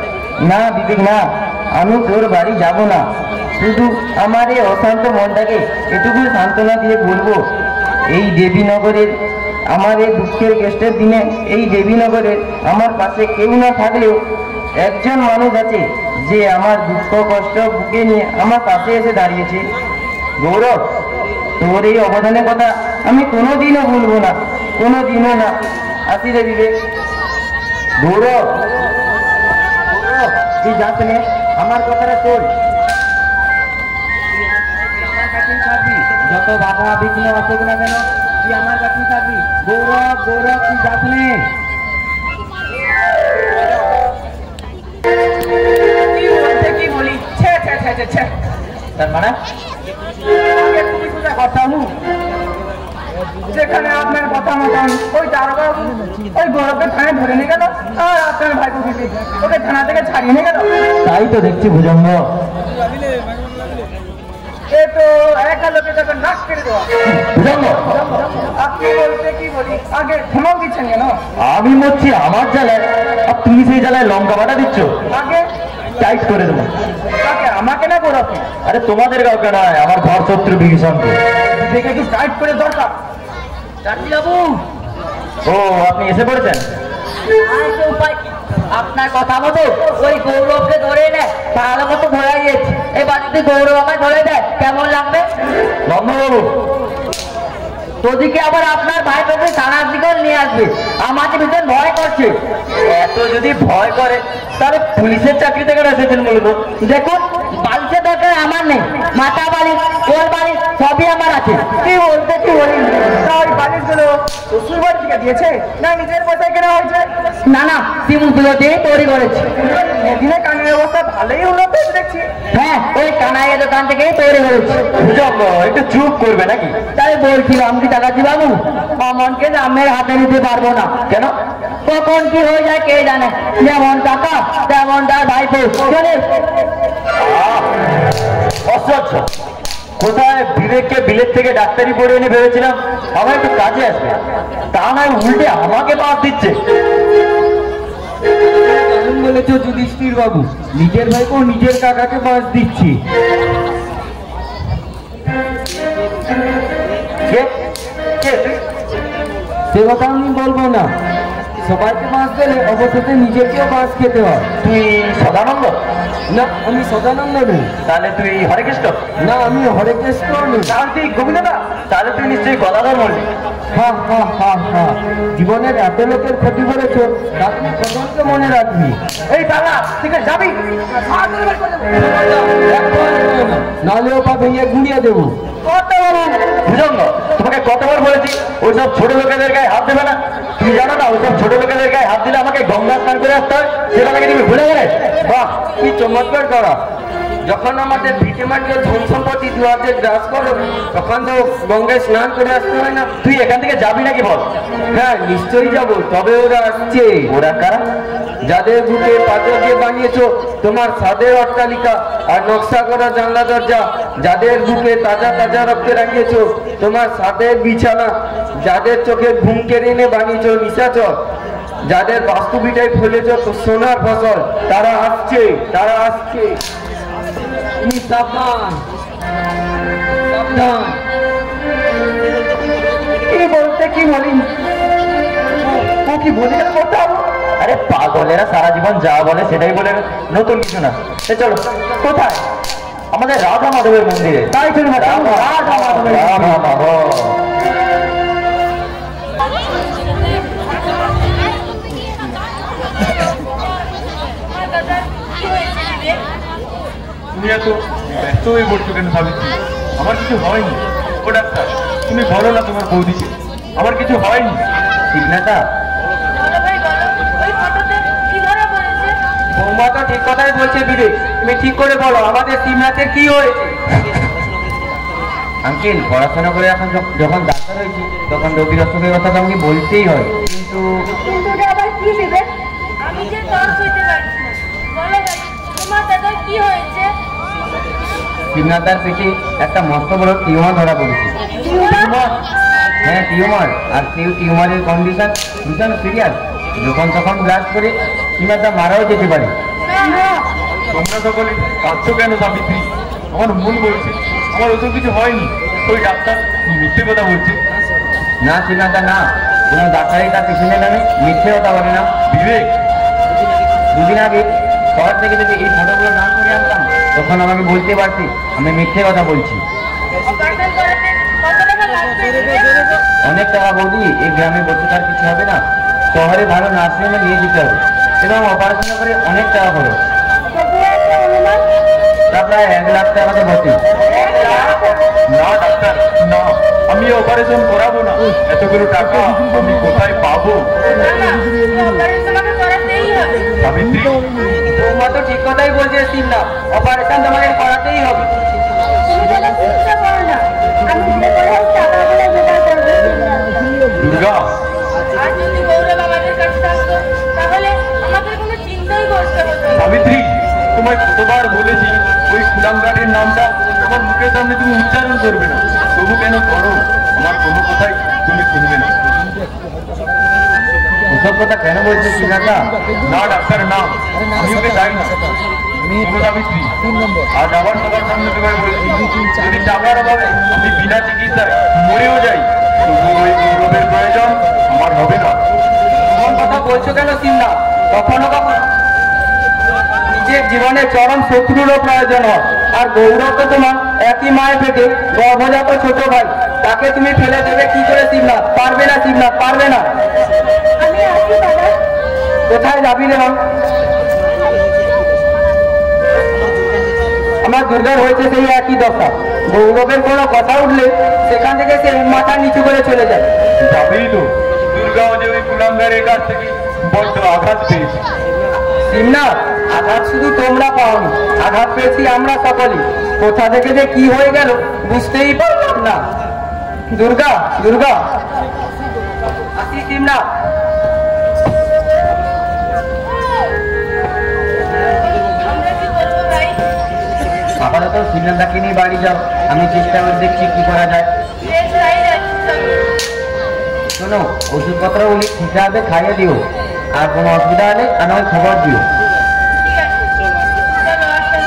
না বিবেক না, আমি তোর বাড়ি যাব না। শুধু আমার এই অশান্ত মনটাকে এটুকু সান্ত্বনা দিয়ে বলবো, এই দেবীনগরের আমার এই দুঃখের কষ্টের দিনে এই দেবীনগরের আমার পাশে কেউ না থাকলেও একজন মানুষ আছে যে আমার দুঃখ কষ্ট বুকে নিয়ে আমার পাশে এসে দাঁড়িয়েছে। গৌরব, তোর এই অবদানের কথা আমি কোনোদিনও ভুলবো না, কোনোদিনও না। আসি রে বিবেক। গৌরব, গৌরব, তুই যাস নে, আমার কথাটা শোন। আমার কাছেই থাকবি, যত বাধা বিঘ্ন আসুক না কেন তুই আমার কাছেই থাকবি। গৌরব, গৌরব, তুই যাস নে। কি বলি? তার মানে কথা যেখানে আপনার কথা মতন ওই দারোগাবু ওই গৌরবকে থানায় ধরে নিয়ে গেল, আর আপনার ভাইপো বিবেক ওকে থানা থেকে ছাড়িয়ে নিয়ে গেল। তাই তো দেখছি ভুজঙ্গ। এ তো একটা লোকের যখন নাক কেটে দেওয়া। ভুজঙ্গ, আপনি বলতে কি বলি, আগে ধমক দিচ্ছেন কেন? আমি মরছি আমার জ্বালায়, আর তুমি সেই জ্বালায় লঙ্কা বাটা দিচ্ছ। আগে টাইট করে দেবো। তাকে আমাকে না গৌরবকে? আরে তোমাদের কাউকে নয়, আমার ঘর শত্রু বিভীষণকে। দেখে একটু টাইট করে দরকার। চাকরি বাবু, ও আপনি এসে পড়েছেন? আপনার কথা মতো ওই গৌরবকে ধরে নেয়, ভালো মতো ধরে গিয়েছে। এবার যদি গৌরব আমায় ধরে দেয় কেমন লাগবে? নন্দবাবু, তোদিকে আবার আপনার ভাই তোকে থানার দিকেও নিয়ে আসবে। আমাকে ভীষণ ভয় করছে। এত যদি ভয় করে তাহলে পুলিশের চাকরিতে কেন এসেছেন বলবো? দেখুন, বালিশের দরকার আমার নেই। মাথা বালিশ, কোল বালিশ সবই আমার আছে। কি বলতে কি বলি? ওই বালিশগুলো শ্বশুর বাড়ি থেকে দিয়েছে না নিজের পয়সায় কেনা হয়েছে? না না, সিমগুলো দিয়ে তৈরি করেছি। এদিনে কানের অবস্থা ভালোই উন্নত হয়েছে দেখছি। হ্যাঁ, ওই কানাইয়ের দোকান থেকেই তৈরি করেছি। ভূজঙ্গ একটু চুপ করবে নাকি? তাই বলছিলাম কি দাদাজি বাবু, অমনকে দামের হাতে নিতে পারবো না। কেন? কখন কি হয়ে যায় কে জানে। যেমন টাকা তেমন তার ভাইপো। অসহ্য। কোথায় বিবেককে বিলেত থেকে ডাক্তারি পড়ে এনে ভেবেছিলাম আমার একটু কাজে আসবে, তা নয় উল্টে আমাকে পাস দিচ্ছে। বলেছ যুধিষ্ঠির বাবু, নিজের ভাইকে নিজের কাকাকে বাস দিচ্ছি। কে কে তুই? সে কথা আমি বলবো না। সবাইকে বাঁশ দিলে অবশেষে নিজেকেও বাঁশ খেতে হয়। তুই সদানন্দ? না, আমি সদানন্দ নই। তাহলে তুই হরে কৃষ্ণ? না, আমি হরে কৃষ্ণ নই। তাহলে তুই গোবিন্দদা? তাহলে তুই নিশ্চয়ই গদাধর মল্লিক। হা হা হা হা, জীবনের এত লোকের ক্ষতি করেছো, রাখবি কতকে মনে রাখবি। এই দাদা ঠিক আছে যাবি? নাহলে ও পা ভেঙে গুঁড়িয়ে দেবো। ভুজঙ্গ, তোমাকে কতবার বলেছি ওইসব ছোট লোকেদের গায়ে হাত দেবে না? তুমি জানো না ওইসব ছোট লোকেদের গায়ে হাত দিলে আমাকে গঙ্গা স্নান করে আসতে হয়? সেটা নাকি তুমি ভুলে গেলে? বাহ, কি চমৎকার করা। যখন আমাদের ভিটেমাটিকে ধন সম্পত্তি দুয়ারে গ্রাস করো, তখন তো গঙ্গায় স্নান করে আসতে হয় না? তুই এখান থেকে যাবি নাকি বল? হ্যাঁ, নিশ্চয়ই যাব। তবে ওরা আসছে। ওরা কারা? যাদের বুকে পাথর দিয়ে বানিয়েছো তোমার সাদের অট্টালিকা আর নকশা করা জানলা দরজা, যাদের বুকে তাজা তাজা রক্তে রাখিয়েছো তোমার সাদের বিছানা, যাদের চোখে ঘুম কেড়ে এনে বানিয়েছো নিশাচর, যাদের বাস্তুবিটায় ফেলেছো সোনার ফসল, তারা আসছে, তারা আসছে। তুমি সাবধান, সাবধান। কি বলতে কি বলি? ও কি বলে গেল বলতে হবে? আরে পাগলেরা সারা জীবন যা বলে সেটাই বলে, নতুন কিছু না। চলো। কোথায়? আমাদের রাধা মাধবের মন্দিরে। তাই চলুন রাধা মাধব। তুমি এত ব্যস্ত হয়ে পড়ছো কেন সাবিত্রী? আমার কিছু হয়নি। ও ডাক্তার, তুমি বলো না তোমার বৌদিকে আমার কিছু হয়নি। ঠিক না তা? বলো ভাই বলো, ওই ফটোতে কি ধরা পড়েছে? বৌমা তো ঠিক কথাই বলছে বিবেক, তুমি ঠিক করে বলো আমাদের সিমরাতের কি হয়েছে? আঙ্কেল, পড়াশোনা করে এখন যখন ডাক্তার হয়েছি তখন রোগীর অসুখের কথা তো আমাকে বলতেই হয়। কিন্তু কিন্তু আবার কি দিবে? আমি যে তর হইতে পারছি না। বলো ভাই, তোমার দাদার কি হয়েছে? শিবনাথার পেটে একটা মস্ত বড় টিউমার ধরা পড়েছে। হ্যাঁ, টিউমার। আর সেই টিউমারের কন্ডিশন ভীষণ সিরিয়াস। যখন তখন ব্লাড করে শিবনাথা মারাও যেতে পারে। তোমরা সকলে কাঁদছো কেন সাবিত্রী? আমার মন বলছে আমার ওসব কিছু হয়নি। ওই ডাক্তার মিথ্যে কথা বলছে। না শিবনাথা, না, কোনো ডাক্তারই তার পিছনে নেমে মিথ্যে কথা বলে না। বিবেক, দুদিন আগে শহর থেকে যদি এই ফটোগুলো না করে আনতাম তখন আমাকে বলতে পারছি আমি মিথ্যে কথা বলছি। অপারেশন করাতে কত টাকা লাগবে? অনেক টাকা বৌদি, এই গ্রামে বসে তার কিছু হবে না। শহরে ভালো নার্সিংহোমে নিয়ে যেতে হবে এবং অপারেশন করে অনেক টাকা খরচ। তা প্রায় 1 লাখ টাকা তো বটে। না ডাক্তার, না, আমি অপারেশন করাবো না। এতগুলো টাকা আমি কোথায় পাবো? না না, অপারেশন আমাকে করাতেই হবে। সাবিত্রী, বৌমা তো ঠিক কথাই বলছে শিবনাথ, অপারেশন তোমাকে করাতেই হবে। তুমি তাহলে চিন্তা করো না, আমি যে করে হোক টাকাগুলো জোগাড় করবো। দুর্গা, আর যদি গৌরব আমাদের কাছে থাকতো তাহলে আমাদের কোনো চিন্তাই করতে হতো না। সাবিত্রী, তোমায় কতবার বলেছি ওই কুলাঙ্গারের নামটা তোমার মুখের সামনে তুমি উচ্চারণ করবে না। তবু কেন করো? আমার কোনো কথাই তুমি শুনবে না। ওসব কথা কেন বলছো শিবনাথা? না ডাক্তার, না, আমি ওকে চাই না। শোনো সাবিত্রী, আজ আবার সবার সামনে তোমায় বলছি, যদি টাকার অভাবে আমি বিনা চিকিৎসায় মরেও যাই তবু ওই গৌরবের প্রয়োজন আমার হবে না। এমন কথা বলছো কেন শিবনাথ? কখনো কখনো নিজের জীবনে চরম শত্রুরও প্রয়োজন হয়। আর গৌরব তো তোমার একই মায়ের পেটে গর্ভজাত ছোট ভাই, তাকে তুমি ফেলে দেবে কি করে শিবনাথ? পারবে না শিবনাথ, পারবে না। আমি আসি দাদা। কোথায় যাবি রে মা? আমার দুর্গার হয়েছে সেই একই দশা। গৌরবের কোনো কথা উঠলে সেখান থেকে সে মাথা নিচু করে চলে যায়। যাবেই তো, দুর্গাও যে ওই কুলাঙ্গারের কাছ থেকে বড্ড আঘাত পেয়েছে। শিবনাথ, আঘাত শুধু তোমরা পাওনি, আঘাত পেয়েছি আমরা সকলেই। কোথা থেকে যে কি হয়ে গেল বুঝতেই পারলাম না। দুর্গা, দুর্গা, আসি শিবনাথ। আমরা কি করবো ভাই? আপাতত শিবনাথকে নিয়ে বাড়ি যাও, আমি চেষ্টা করে দেখছি কি করা যায়। বেশ ভাই, যাচ্ছি চলো। শোনো, ওষুধপত্র উনি ঠিকভাবে খাইয়ে দিও, আর কোনো অসুবিধা হলে আমাকে খবর দিও। ঠিক আছে, চলো আসেন।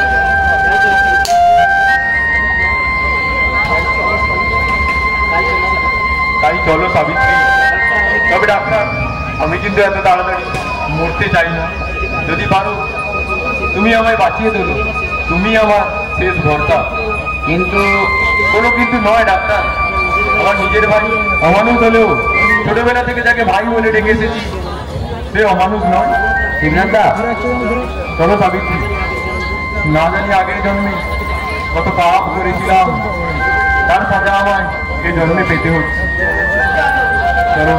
তাই চলো সাবিত্রী। তবে ডাক্তার, আমি কিন্তু এত তাড়াতাড়ি মরতে চাই না। যদি পারো তুমি আমায় বাঁচিয়ে দেবো, তুমি আমার শেষ ভরসা। কিন্তু কোনো কিন্তু নয় ডাক্তার, আমার নিজের ভাই অমানুষ হলেও ছোটবেলা থেকে যাকে ভাই বলে ডেকে এসেছি সে অমানুষ নয়। শিবনাথদা, চলো সাবিত্রী, না জানি আগের জন্মে কত পাপ করেছিলাম, তার সাজা আমায় এ জন্মে পেতে হচ্ছে। চলো।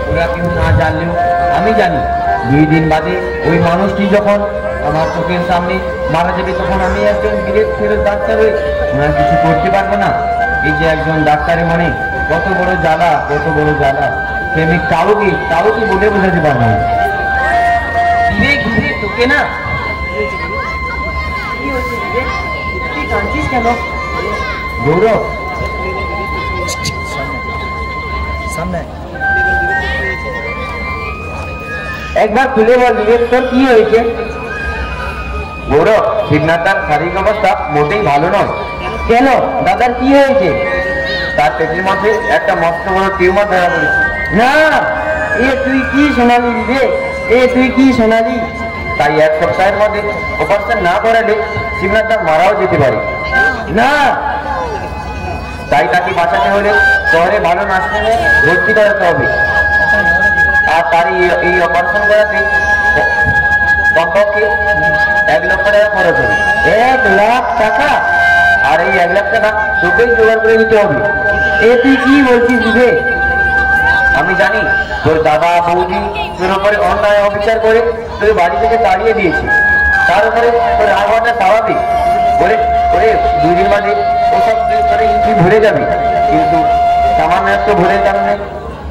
ওরা কেউ না জানলেও আমি জানি 2 দিন বাদে ওই মানুষটি যখন আমার চোখের সামনে মারা যাবে, তখন আমি একজন বিলেত ফেরত ডাক্তার হয়ে ওনার কিছু করতে পারবো না। এই যে একজন ডাক্তারের মনে কত বড় জ্বালা, কত বড় জ্বালা, সে আমি কাউকে বলে বোঝাতে পারবো না। বিবেক, বিবেক, তোকে না কি হচ্ছে বিবেক? তুই কাঁদছিস কেন? গৌরব, একবার তুলে বল বিবেক, তোর কি হয়েছে? গৌরব, শিবনাথদার শারীরিক অবস্থা মোটেই ভালো নয়। কেন, দাদার কি হয়েছে? তার পেটের মধ্যে একটা মস্ত বড় টিউমার ধরা পড়েছে। না, এ তুই কি শোনালি বিবেক, এ তুই কি শোনালি? তাই 1 সপ্তাহের মধ্যে অপারেশন না করালে শিবনাথদা মারাও যেতে পারে। না, তাই তাকে বাঁচাতে হলে শহরে ভালো নার্সিংহোমে ভর্তি করাতে হবে। আর তার এই অপারেশন করাতে কমপক্ষে 1 লক্ষ টাকা খরচ হবে। 1 লাখ টাকা? আর এই 1 লাখ টাকা তোকেই জোগাড় করে নিতে হবে। এ তুই কি বলছিস বিবেক? আমি জানি তোর দাদা বৌদি তোর উপরে অন্যায় অবিচার করে তোর বাড়ি থেকে তাড়িয়ে দিয়েছে, তার উপরে তোর আবহাওয়াটা স্বাভাবিক বলে ওরে 2 দিন বাদে ওসব তুই ভরে যাবি। কিন্তু সামান্য একটা ভোরের কারণে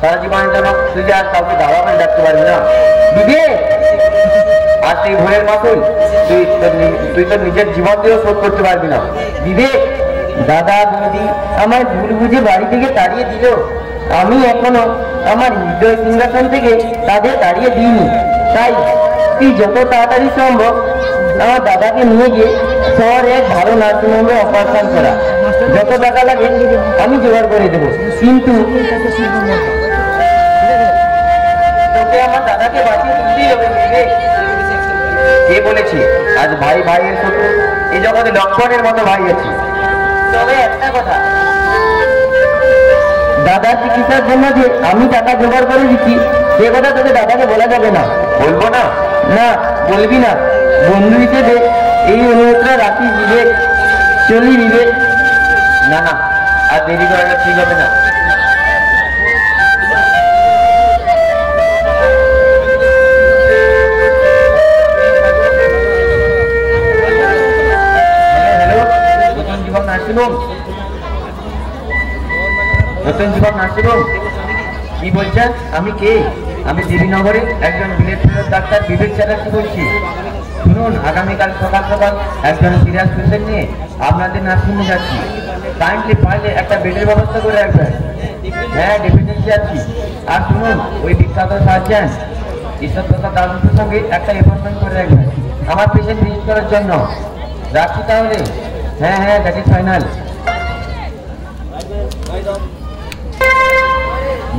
সারা জীবনের জন্য তুই যে আর কাউকে দাবা করে ডাকতে পারবি না বিবেক। আর সেই ভোরের মাসুল তুই তোর নিজের জীবন দিয়েও শোধ করতে পারবি না বিবেক। দাদা বৌদি আমার ভুল বুঝে বাড়ি থেকে তাড়িয়ে দিল, আমি এখনো আমার হৃদয় সিংহাসন থেকে তাদের তাড়িয়ে দিইনি। তাই তুই যত তাড়াতাড়ি সম্ভব আমার দাদাকে নিয়ে গিয়ে শহরে এক ভালো নার্সিংহোমে অপারেশন করা। যত টাকা লাগে আমি জোগাড় করে দেবো, কিন্তু তোকে আমার দাদাকে বাঁচিয়ে তুলতেই হবে বিবেক। কে বলেছে আজ ভাই ভাইয়ের শত্রু? এই জগতে লক্ষণের মতো ভাই আছে। তবে একটা কথা, দাদার চিকিৎসার জন্য যে আমি টাকা জোগাড় করে দিচ্ছি সে কথা তোকে দাদাকে বলা যাবে না। বলবো না? না, বলবি না। বন্ধু হিসেবে এই অনুরোধটা রাখিস বিবেক। চলি বিবেক। না না, আর দেরি করাটা ঠিক হবে না। নতুন জীবন নার্সিংহোম? কি বলছেন? আমি কে? আমি দেবীনগরে একজন বিলেত ফেরত ডাক্তার বিবেক চ্যাটার্জি বলছি। শুনুন, আগামীকাল সকাল সকাল একজন সিরিয়াস পেশেন্ট নিয়ে আপনাদের নার্সিংহোমে যাচ্ছি। কাইন্ডলি পাইলে একটা বেডের ব্যবস্থা করে রাখবেন। হ্যাঁ, ডেফিনেটলি যাচ্ছি। আর শুনুন, ওই বিখ্যাত সার্জন ঈশ্বর প্রসাদ দাসের সঙ্গে একটা অ্যাপয়েন্টমেন্ট করে রাখবেন আমার পেশেন্ট ভিজিট করার জন্য। রাখছি তাহলে। হ্যাঁ হ্যাঁ, দ্যাট ইজ ফাইনাল।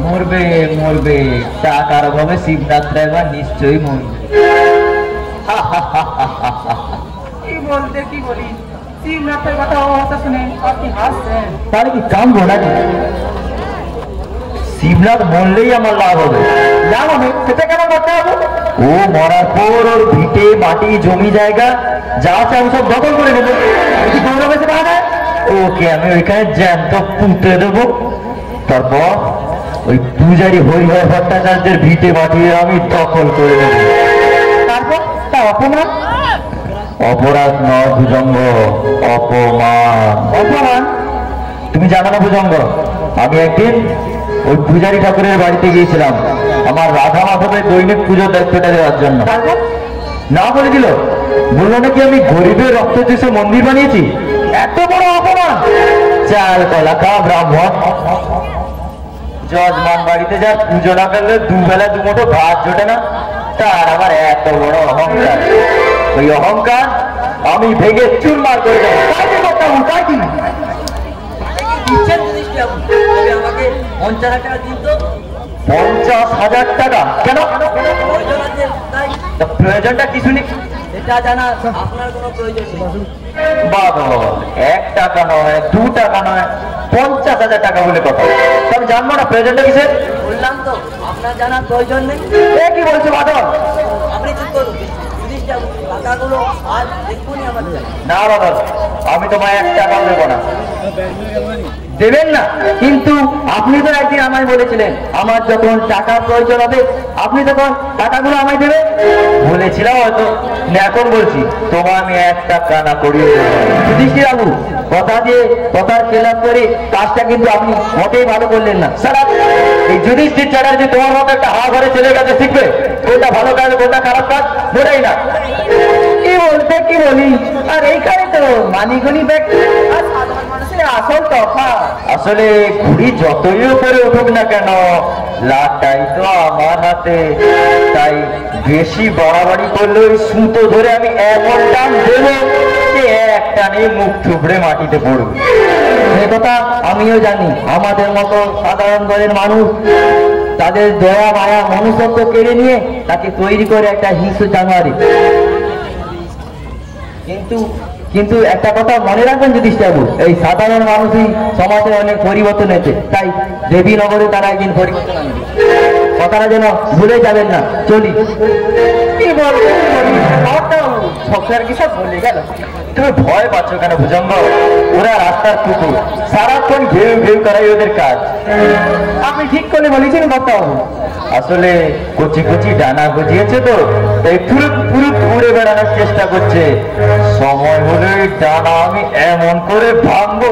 মরবে মরবে, টাকার অভাবে শিবনাথ ড্রাইভার নিশ্চয়ই মরবে। কি বলতে কি বলি, শিবনাথের কথা ও কথা শুনে আপনি হাসছেন। তাহলে কি কামবো নাকি? শিবনাথ মরলেই আমার লাভ হবে। লাভ হবে? সেটা কেন করতে হবে? ও মরার পর ওর ভিটে মাটি জমি জায়গা যা আছে আমি সব দখল করে নেবো। গৌরব এসে পাওয়া যায়, ওকে আমি ওইখানে জ্যান্ত পুঁতে দেবো। তারপর ওই পূজারি হরিহর ভট্টাচার্যের ভিটে মাটি আমি দখল করে নেব। তারপর তা অপমান। অপরাধ ন ভুজঙ্গ, অপমান। অপমান? তুমি জানো না ভুজঙ্গ, আমি একদিন ওই পূজারি ঠাকুরের বাড়িতে গিয়েছিলাম আমার রাধা মাধবের দৈনিক পুজোর দায়িত্বটা দেওয়ার জন্য। তারপর না বলে দিল, বললো নাকি আমি গরিবের রক্ত চুষে মন্দির বানিয়েছি। এত বড় অপমান! চাল কলা খা ব্রাহ্মণ। যজমান বাড়িতে যা পুজো না করলে দুবেলা দুমুঠো ভাত জোটে না, তার আবার এত বড় অহংকার। ওই অহংকার আমি ভেঙে চুরমার করে দেবো। তাই কি করতে হবে? তাই কি? আমাকে 50,000 টাকা দিন তো। 50,000 টাকা? কেন? প্রয়োজন আছে তাই। তা প্রয়োজনটা কি শুনি? এটা জানা আপনার কোনো প্রয়োজন নেই। বাবা, 1 টাকা নয় 2 টাকা নয় 50,000 টাকা বলে কথা। তবে জানবো না প্রয়োজনটা কিসের? বললাম তো আপনার জানার প্রয়োজন নেই। এ কি বলছো বাদল? আপনি চুপ করুন। টাকাগুলো আর দেখুনি আমাদের। না বাবা, আমি তোমায় 1 টাকাও দেবো না। দেবেন না? কিন্তু আপনি তো একদিন আমায় বলেছিলেন আমার যখন টাকার প্রয়োজন হবে আপনি তখন টাকাগুলো আমায় দেবেন। বলেছিলাম হয়তো, না এখন বলছি তোমার আমি 1 টাকা না করিয়ে দেবো। যুধিষ্ঠির বাবু, কথা দিয়ে কথার খেলাপ করে কাজটা কিন্তু আপনি মোটেই ভালো করলেন না। সারা এই যুধিষ্ঠির চ্যাটার্জি তোমার মতো একটা হা ঘরে ছেলের কাছে শিখবে কোনটা ভালো কাজ কোনটা খারাপ কাজ? বোঝাই না। কি বলতে কি বলি, আর এইখানে তো মানিগুনি ব্যক্তি আর সাধারণ মানুষের আসল তফাৎ। আসলে ঘুড়ি যতই উপরে উঠুক না কেন, লাটাই তো আমার হাতে। তাই বেশি বাড়াবাড়ি করলে ওই সুতো ধরে আমি এমন টান দেবো যে এক টানে মুখ থুবড়ে মাটিতে পড়বে। সে কথা আমিও জানি। আমাদের মতো সাধারণ ঘরের মানুষ তাদের দয়া মায়া মনুষ্যত্ব কেড়ে নিয়ে তাকে তৈরি করে একটা হিংস্র জানোয়ারি। কিন্তু কিন্তু একটা কথা মনে রাখবেন যুধিষ্ঠিরবাবু, এই সাধারণ মানুষই সমাজে অনেক পরিবর্তন হয়েছে। তাই দেবীনগরে তারা একদিন পরিবর্তন আনবে, কথাটা যেন ভুলে যাবেন না। চলি। কি বলবো সবটার কি সব বলে গেল। তুমি ভয় পাচ্ছ কেন ভুজঙ্গ? ওরা রাস্তার কুকুর, সারাক্ষণ ঘেউ ঘেউ করাই ওদের কাজ। আপনি ঠিক করে বলেছেন কর্তাবাবু। আসলে কচি কচি ডানা গজিয়েছে তো, তাই ফুরুত ফুরুত উড়ে বেড়ানোর চেষ্টা করছে। সময় হলে ওই ডানা আমি এমন করে ভাঙবো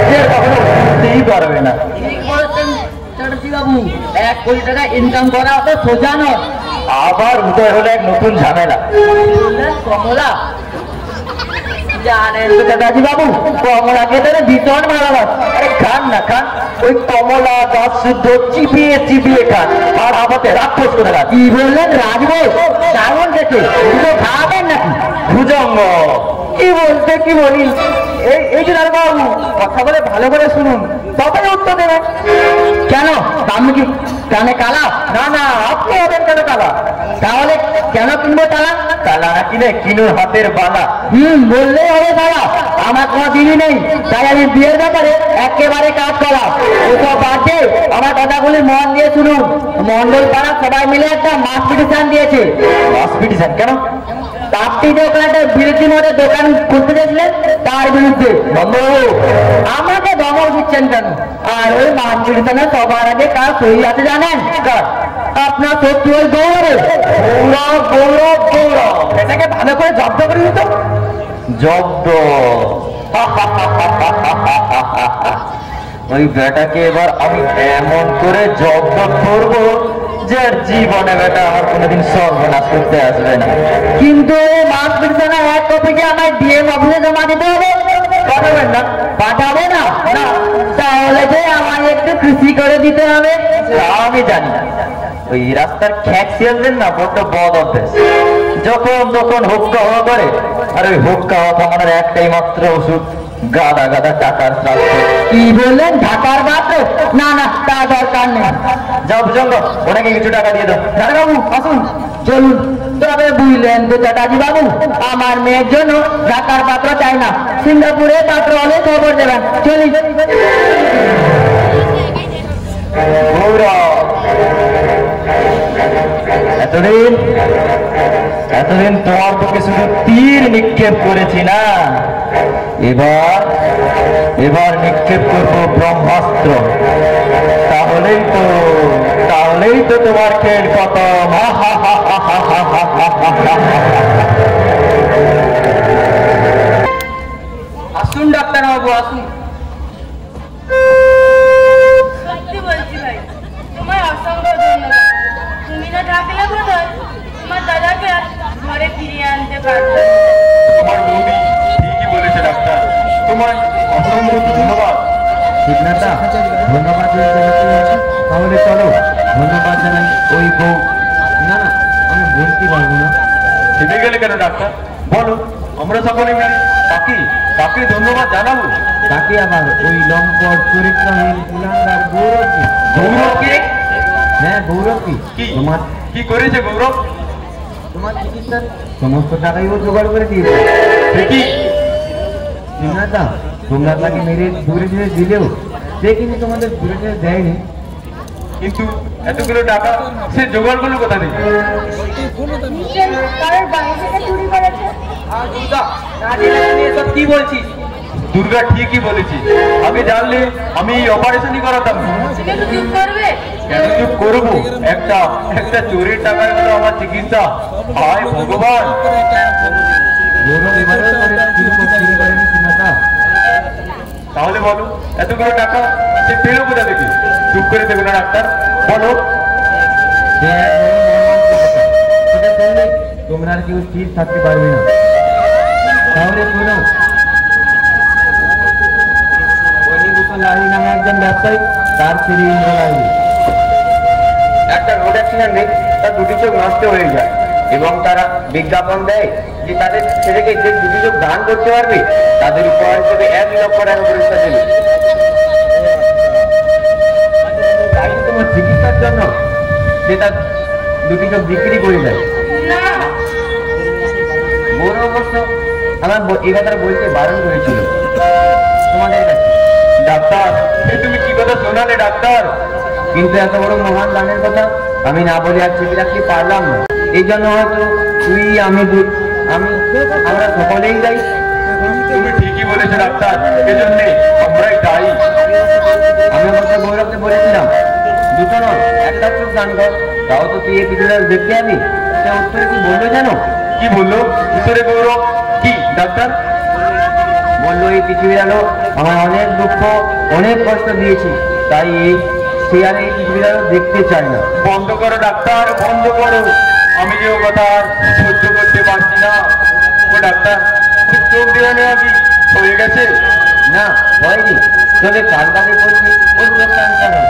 যে কখনো বুঝতেই পারবে না। ঠিক বলেছেন চ্যাটার্জি বাবু, 1 কোটি টাকা ইনকাম করা অত সোজা নয়। আবার উদয় হলো এক নতুন ঝামেলা। বললেন কমলা? জানেন তো চ্যাটার্জি বাবু, কমলাকে তাহলে ভীষণ ভালোবাস। আরে খান না খান, ওই কমলা গাছ শুদ্ধ চিবিয়ে চিবিয়ে খান, আর আমাকে রাক্ষস করে খান। কি বললেন? রাজবো দারুণ গেছে, দুটো খাওয়াবেন নাকি? ভুজঙ্গ, কি বলতে কি বলি, এই যে বাবু কথা বলে ভালো করে শুনুন, তবে উত্তর দেবেন। কেন আমি কি কানে কালা? না না, আপনি হবেন কেন কালা? তাহলে কেন কিনবো তালা? তালা না কিনে কিনুর হাতের বালা। বললেই হবে দাদা, আমার কোনো দিনই নেই, তাই আমি বিয়ের ব্যাপারে একেবারে কাজ করা। ওসব বাদে আমার কথাগুলি মন দিয়ে শুনুন। মন্ডল পাড়া সবাই মিলে একটা মাস পিটিশন দিয়েছে। মাস পিটিশন কেন? তাপটিতে ওখানে একটা বিরোধী মধ্যে দোকান খুলতে দিয়েছিলেন, তার বিরুদ্ধে। আমাকে দমক দিচ্ছেন কেন? আর ওই মাস পিটিশনে সবার আগে কাজ সই আছে জানেন? আপনার শত্রু ওই গৌরব। গৌরব গৌরব গৌরব, এটাকে ভালো করে জব্দ করে দিত। জব্দ? ওই বেটাকে এবার আমি এমন করে জব্দ করবো যে আর জীবনে বেটা আমার কোনোদিন সর্বনাশ করতে আসবে না। কিন্তু এই মাস পিটিশনে 1 কপিকে আমায় ডিএম অফিসে জমা দিতে হবে। পাঠাবেন না? পাঠাবো না? না, তাহলে যে আমায় একটু খুশি করে দিতে হবে। আমি জানি ওই রাস্তার খ্যাক শিয়ালদের না বড্ড বদ অভ্যেস, যখন তখন হুক্কা হওয়া করে। আর ওই হুক্কা হওয়া থামানোর একটাই মাত্র ওষুধ, গাদা গাদা টাকার শ্রাদ্ধ। কি বললেন ঢাকার বাদ? না না, তা দরকার নেই। যাও ভুজঙ্গ, ওনাকে কিছু টাকা দিয়ে দাও। দাদাবাবু আসুন, চলুন। তবে বুঝলেন তো চ্যাটার্জি বাবু, আমার মেয়ের জন্য ঢাকার পাত্র চাই না, সিঙ্গাপুরে পাত্র হলে খবর দেবেন। চলি। গৌরব, এতদিন তোমার পক্ষে শুধু তীর নিক্ষেপ করেছি না, এবার নিক্ষেপ করবো ব্রহ্মাস্ত্র। তাহলেই তো তোমার খেল খতম। আসুন ডাক্তারবাবু, আসুন। সত্যি বলছি ভাই, তোমার অসংখ্য ধন্যবাদ। তুমি না থাকলে বোধহয় তোমার দাদাকে আর ঘরে ফিরিয়ে আনতে পারবে। তোমার বৌদি ঠিকই বলেছে ডাক্তার, তোমার অসংখ্য ধন্যবাদ। শিবনাথা, ধন্যবাদ তাহলে চলো ধন্যবাদ জানাই ওই বউ। না না, আমি বলতে পারবো না। হেঁটে গেলে কেন ডাক্তার, বলো। আমরা সকলে মিলে কাকে ধন্যবাদ জানাবো? তাকে আবার ওই লম্পট চরিত্রহীন কুলাঙ্গার গৌরবকে। গৌরবকে? হ্যাঁ, গৌরবকে। কি তোমার কি করেছে গৌরব? তোমার চিকিৎসার সমস্ত টাকাই ও জোগাড় করে দিয়েছে। কি শিবনাথা, তোমরা তাকে মেরে দূরে দূরে দিলেও সে কিন্তু তোমাদের দূরে দূরে দেয়নি। কিন্তু এতগুলো টাকা সে জোগাড় করলো কোথা থেকে? কারোর বাড়ি থেকে চুরি করেছে। এসব কি বলছিস? দুর্গা ঠিকই বলেছি, আগে জানলে আমি এই অপারেশনই করাতাম। তুমি একটু চুপ করবে? কেন চুপ করবো? একটা চোরের টাকায় হলো আমার চিকিৎসা। হায় ভগবান! গৌরব এবারেও চুরি করেনি শিবনাথা। তাহলে বলো, এতগুলো টাকা সে পেলো কোথা থেকে? চুপ করে দেবে না ডাক্তার, বলো। সে এক বড় মর্মান্তিক কথা। সেটা শুনলে তোমরা আর কেউ স্থির থাকতে পারবে না। তাহলে শোনো, ফণীভূষণ লাহিড়ী নামে একজন ব্যবসায়ী, তার ছেলে ইন্দ্র লাহিড়ী একটা রোড অ্যাক্সিডেন্টে তার দুটি চোখ নষ্ট হয়ে যায় এবং তারা বিজ্ঞাপন দেয় যে তাদের ছেলেকে যে দুটি চোখ দান করতে পারবে তাদের উপহার হিসেবে 1 লক্ষ টাকা পুরস্কার দেবে। তাই তোমার চিকিৎসার জন্য সে তার দুটি চোখ বিক্রি করে দেয়। না, গৌরব অবশ্য আমার এই কথাটা বলতে বারণ করেছিল তোমাদের কাছে। ডাক্তার, এ তুমি কি কথা শোনালে ডাক্তার? কিন্তু এত বড় মহান দানের কথা আমি না বলে আর চেপে রাখতে পারলাম না। এই জন্য হয়তো তুই আমরা সকলেই যাই। তুমি ঠিকই বলেছো ডাক্তার, এজন্য আমরাই দায়ী। আমি অবশ্য গৌরবকে বলেছিলাম দুটো নয়, একটা চোখ দান কর, তাও তো তুই এই পৃথিবীটা দেখতে যাবি। সে উত্তরে কি বললো জানো? কি বললো উত্তরে গৌরব? কি ডাক্তার? বললো এই পৃথিবীর আলো আমার অনেক দুঃখ অনেক কষ্ট দিয়েছে, তাই সে আর এই পৃথিবীর আলো দেখতে চায় না। বন্ধ করো ডাক্তার, বন্ধ করো। আমি যে ও কথা আর সহ্য করতে পারছি না। ও ডাক্তার, চোখ দেওয়া নেওয়া কি হয়ে গেছে? না, হয়নি। তবে কাল কাজে করছি ওর চোখ ক্যান্সার হয়।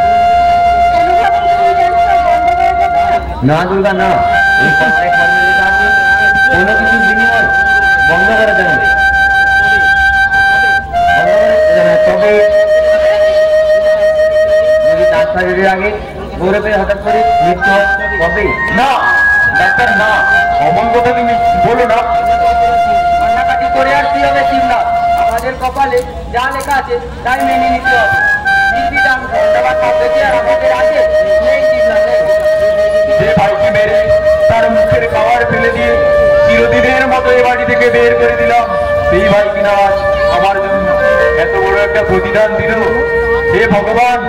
না দুর্গা না, এই কথায় খালি লেখা আছে কোনো কিছু বিনিময় বন্ধ করে দেবেন। তবে যদি ট্রান্সফারের আগে গৌরবের হঠাৎ করে মৃত্যু হয় তবে না ডাক্তার, না, অমন কথা তুমি বলো না। কান্নাকাটি করে আর কি হবে শিবনাথ? আমাদের কপালে যা লেখা আছে তাই মেনে নিতে হবে। নির্বিধান ধন্যবাদ পদ্ধতি আর আমাদের আছে নেই শিবনাথ, নেই। যে ভাইকে মেরে তার মুখের খাবার ফেলে দিয়ে চিরদিনের মতো এ বাড়ি থেকে বের করে দিলাম, সেই ভাই কিনা আজ আমার জন্য এত বড় একটা প্রতিদান দিল। হে ভগবান,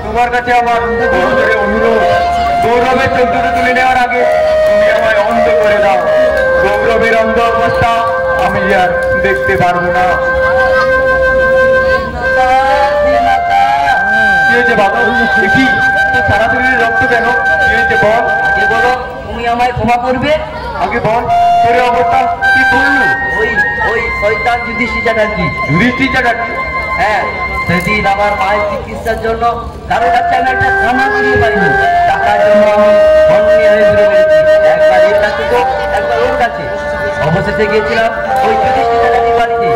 তোমার কাছে আমার বড়জোরে অনুরোধ, গৌরবের চোখ দুটো তুলে নেওয়ার আগে তুমি আমায় অন্ধ করে দাও। গৌরবের অন্ধ অবস্থা আমি আর দেখতে পারবো না। কি হয়েছে বাবা? দেখি তোর সারা শরীরে রক্ত কেন? কি হয়েছে বল? আগে বলো, তুমি আমায় ক্ষমা করবে? আগে বল, তোর এই অবস্থা কি করলো? ওই শয়তান যুধিষ্ঠির চ্যাটার্জি। যুধিষ্ঠির চ্যাটার্জি? হ্যাঁ, সেদিন আমার মায়ের চিকিৎসার জন্য কারো কাছে আমি একটা খানা করিয়ে পারিনি। টাকার জন্য আমি ধন্য হয়ে ঘুরে বেড়েছি, একবার এর কাছে তো একবার ওর কাছে। অবশেষে গিয়েছিলাম ওই যুধিষ্ঠির চ্যাটার্জির বাড়িতে।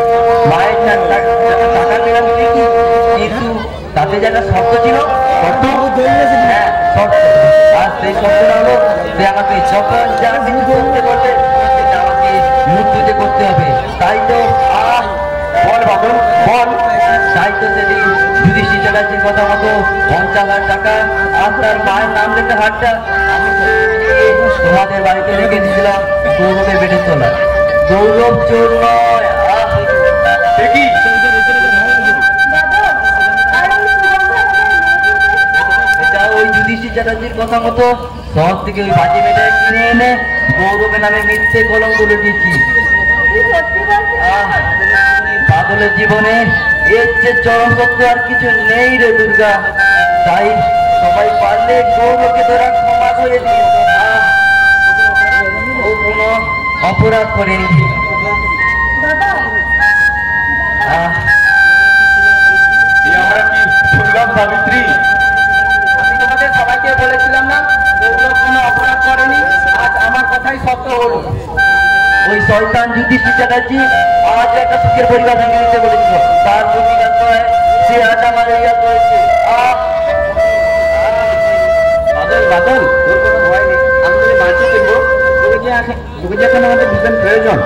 মায়ের যে আমাকে যখন যা কিছু করতে করতে সেটা আমাকে মুখ বুঝে করতে হবে। তাই তো বল বাদল বল। তাই তো সেদিন যুধিষ্ঠির চ্যাটার্জির কথা মতো 50,000 টাকা আর তার মায়ের নাম লেখা হাটটা আমি তোমাদের বাড়িতে রেখে দিয়েছিলাম গৌরবের বেডের তোলা। গৌরব চোর নয়। দেখি এটা ওই যুধিষ্ঠির চ্যাটার্জির কথা মতো শহর থেকে ওই বাজি মেয়েটা কিনে এনে গৌরবের নামে মিথ্যে কলঙ্ক দিয়েছি। বাদলের জীবনে এর যে চরম সত্য আর কিছু নেই রে দুর্গা। তাই সবাই পারলে গৌরবকে তোরা ক্ষমা করে দিস। ও কোনো অপরাধ করেনি। আমরা কি শুনলাম সাবিত্রী? আমি তোমাদের সবাইকে বলেছিলাম না গৌরব কোনো অপরাধ করেনি, আজ আমার কথাই সত্য হলো। ওই শয়তান যুধিষ্ঠির চ্যাটার্জি আজ একটা সুখের পরিবার ভেঙে দিতে বলেছিল, তার প্রতিঘাত হয় সে আজ আমার এই হাত রয়েছে। বাদল বাদল তোর কোনো ভয় নেই, আমি যদি বাঁচিয়ে দেবো তোকে যে এখন আমাদের ভীষণ প্রয়োজন।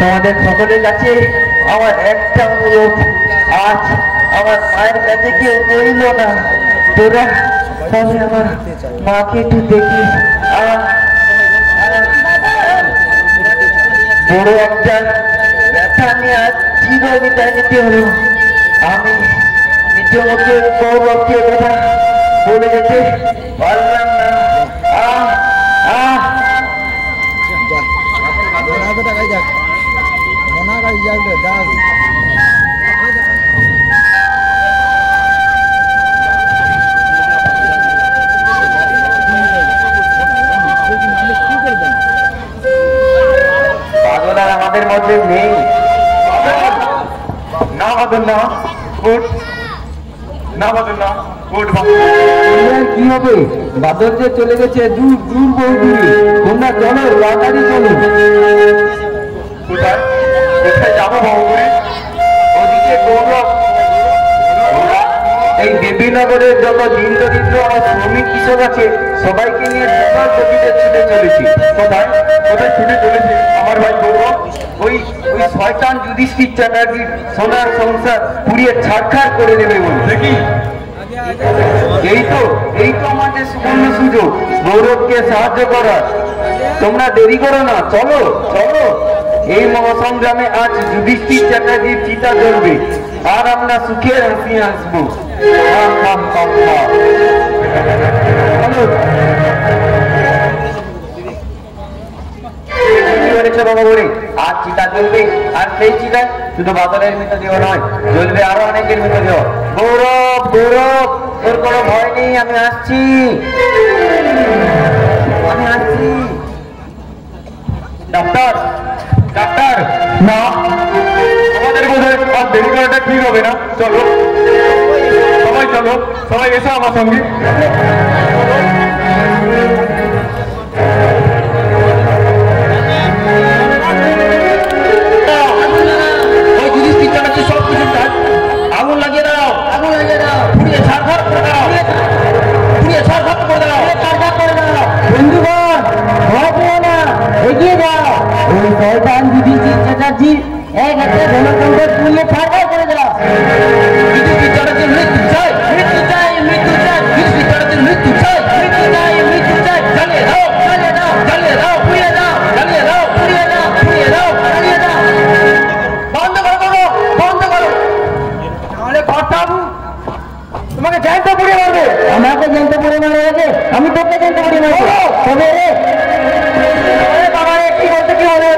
তোমাদের সকলের কাছে আমার একটা অনুরোধ, আজ আমার মায়ের কাছে কেউ রইল না, তোরা তাহলে আমার মাকে একটু দেখিস। বড় একটা ব্যথা নিয়ে আজ চিরবিদায় নিতে হলো। আমি নিজ মুখে গৌরবকে কথা বলে যেতে পারলাম না। পাগল আর আমাদের মধ্যে নেই। না বাদল না, উঠ না বাদল না, উঠ কি হবে? বাদল যে চলে গেছে দূর দূর বহু দূরে, তোমরা চলো তাড়াতাড়ি চলো। কোথায় কোথায় যাবো বাবুরে? ওদিকে গৌরব, এই দেবীনগরের যত দিন দরিদ্র আমার শ্রমিক কৃষক আছে সবাইকে নিয়ে সকাল গতিতে ছুটে চলেছি। কোথায় কোথায় ছুটে চলেছে আমার ভাই গৌরব? ওই ওই শয়তান যুধিষ্ঠির চ্যাটার্জির সোনার সংসার পুড়িয়ে ছাড়খাড় করে দেবে বলে। দেখি এই তো আমাদের সুবর্ণ সুযোগ গৌরবকে সাহায্য করার। তোমরা দেরি করো না, চলো চলো। এই মহাসংগ্রামে আজ যুধিষ্ঠির চ্যাটার্জির চিতা জ্বলবে আর আমরা সুখের হাসি হাসবো। আর চিতা জ্বলবে, আর সেই চিতায় শুধু বাদলের মৃতদেহ নয়, জ্বলবে আরো অনেকের মৃতদেহ। গৌরব গৌরব তোর কোনো ভয় নেই, আমি আসছি আমি আসছি। ডাক্তার ডাক্তার, না আমাদের বোধহয় আর দেরি করাটা ঠিক হবে না। চলো সবাই, চলো সবাই এসো আমার সঙ্গে। ওই যুধিষ্ঠির চ্যাটার্জি সব কিছু আগুন লাগিয়ে দাও, আগুন লাগিয়ে দাও, পুড়িয়ে ছাড়খাড় করে দাও, পুড়িয়ে ছাড়খাড় করে দাও, ছাড়খাড় করে দাও। বন্ধুগণ ভয় পেও না, এগিয়ে যাও। ওই শয়তান যুধিষ্ঠির চ্যাটার্জি এক হাতে জনসংখ্যা পুড়িয়ে ছাড়খাড় করে দাও। যুধিষ্ঠির চ্যাটার্জির মৃত্যু চাই, মৃত্যু চাই, মৃত্যু চাই। যুধিষ্ঠির চ্যাটার্জির মৃত্যু চাই, মৃত্যু চাই, মৃত্যু চাই। জ্বালিয়ে দাও, জ্বালিয়ে দাও, জ্বালিয়ে দাও, পুড়িয়ে দাও, জ্বালিয়ে দাও, পুড়িয়ে দাও, পুড়িয়ে দাও, জ্বালিয়ে দাও। বন্ধ করো বাবু, বন্ধ করো, নাহলে কর্তাবু তোমাকে জ্যান্ত পুড়িয়ে মারবে। আমাকে জ্যান্ত পুড়িয়ে মারবে আগে, আমি তোকে জ্যান্ত পুড়িয়ে মারবো। তবে বাবা কি বলতে কি হবে?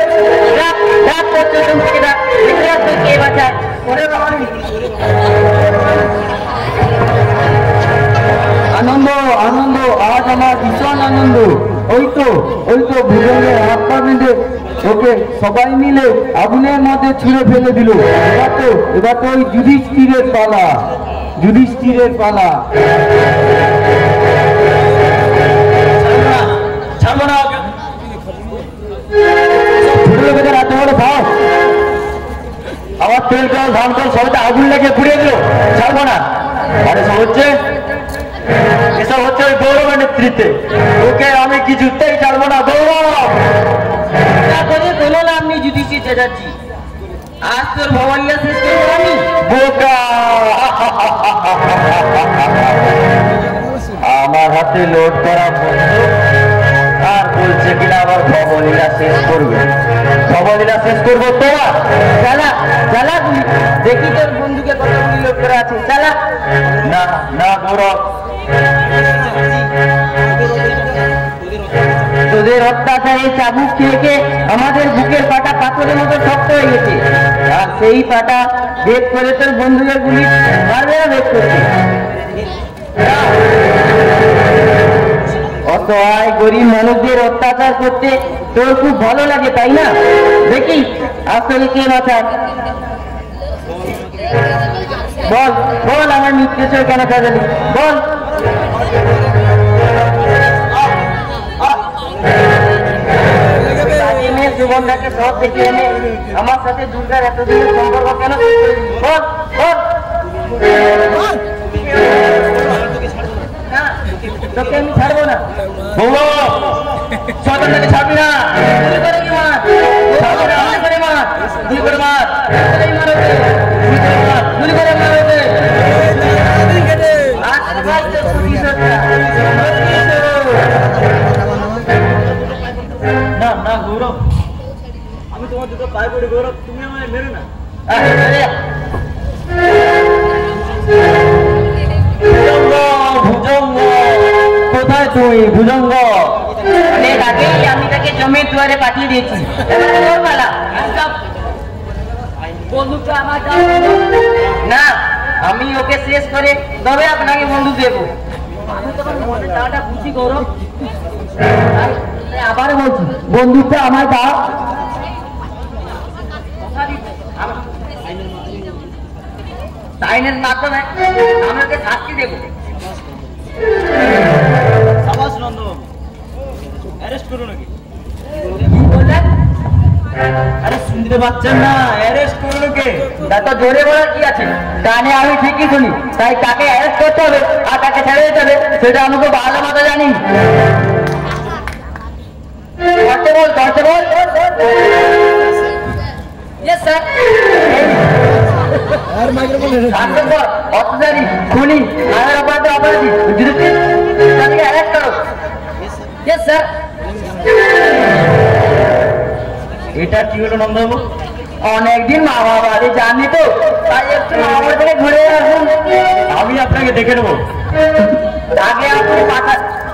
ডাক ডাক করছে তুমি, ডাক ওই তো ভুজঙ্গের হাত পা বেঁধে ওকে সবাই মিলে আগুনের মধ্যে ছুঁড়ে ফেলে দিল। এবার তো ওই যুধিষ্ঠিরের পালা। ছাড়বো না ওকে। ছোট লোকেদের এত বড় সাহস! আমার তেল জল ধান কল সবাই আগুন লেগে পুড়িয়ে দিল, ছাড়বো না। আর এসব হচ্ছে ওই গৌরবের নেতৃত্বে। ওকে আমি কিছুতেই ছাড়বো না। গৌরব কোনো নাম নেই যুধিষ্ঠির চ্যাটার্জি। আজ তোর ভবাইয়া শেষ করবো আমি। বোকা! আমার হাতে লোড করা বন্দুক আর বলছে কিনা আবার ভবলীলা শেষ করবে। ভবলীলা শেষ করবো তোমার। চালা দেখি তোর বন্ধুকে কতগুলি লোক করে আছে। চালা। না না গৌরব, তোদের অত্যাচারে চাবুক খেয়ে আমাদের বুকের পাটা পাথরের মতো শক্ত হয়ে গেছে। আর সেই পাটা বেদ করে তোর বন্ধুদের গুলি মারবে না বেদ করছে। অসহায় গরিব মানুষদের অত্যাচার করতে তোর খুব ভালো লাগে, তাই না? দেখি আসলে কে বাঁচায়। বল আমার মিত্রেশ্বর কেন সাজালি, বল। জীবনটাকে সব দেখে এনে আমার সাথে দুর্গার এতদিনের সম্পর্ক কেন বল। তোকে আমি ছাড়বো না। গৌরব শয়তানটাকে ছাড়বি না। গুলি করে কি মার, ছাড়বো না। গুলি করে মার, গুলি করে মার। না না গৌরব, আমি তোমার দুটো পায়ে পড়ি গৌরব, তুমি আমায় মেরো না। ভুজঙ্গ কোথায় তুই? ভুজঙ্গ অনেক আগেই আমি তাকে জমির দুয়ারে পাঠিয়ে দিয়েছি। না, আমি ওকে শেষ করে তবে আপনাকে বন্ধু দেবো। আমি তোমার মনে চাওয়াটা বুঝি গৌরব, আবার বলছি বন্দুকটা আমায় দাও। আইনের মাধ্যমে আমাকে শাস্তি দেবো। সাবাস নন্দ, অ্যারেস্ট করো নাকি? কি বললেন? আরে শুনতে পাচ্ছেন না? অ্যারেস্ট করো নাকি? তা তো জোরে বলার কি আছে? কানে আমি ঠিকই শুনি, তাই তাকে অ্যারেস্ট করতে হবে আর তাকে ছেড়ে দিতে হবে, সেটা আমাকে ভালো মতো জানি। Constable yes sir. অত্যাচারী, খুনি, মায়ের অপরাধে অপরাধী যুধিষ্ঠির, তাদেরকে অ্যারেস্ট করো। Yes sir. এটা কি হলো নন্দবাবু? অনেকদিন মা বাবা বাড়ি যাননি তো, তাই একটু মা বাবা থেকে ঘুরে আসুন। আমি আপনাকে দেখে নেবো। আগে আপনি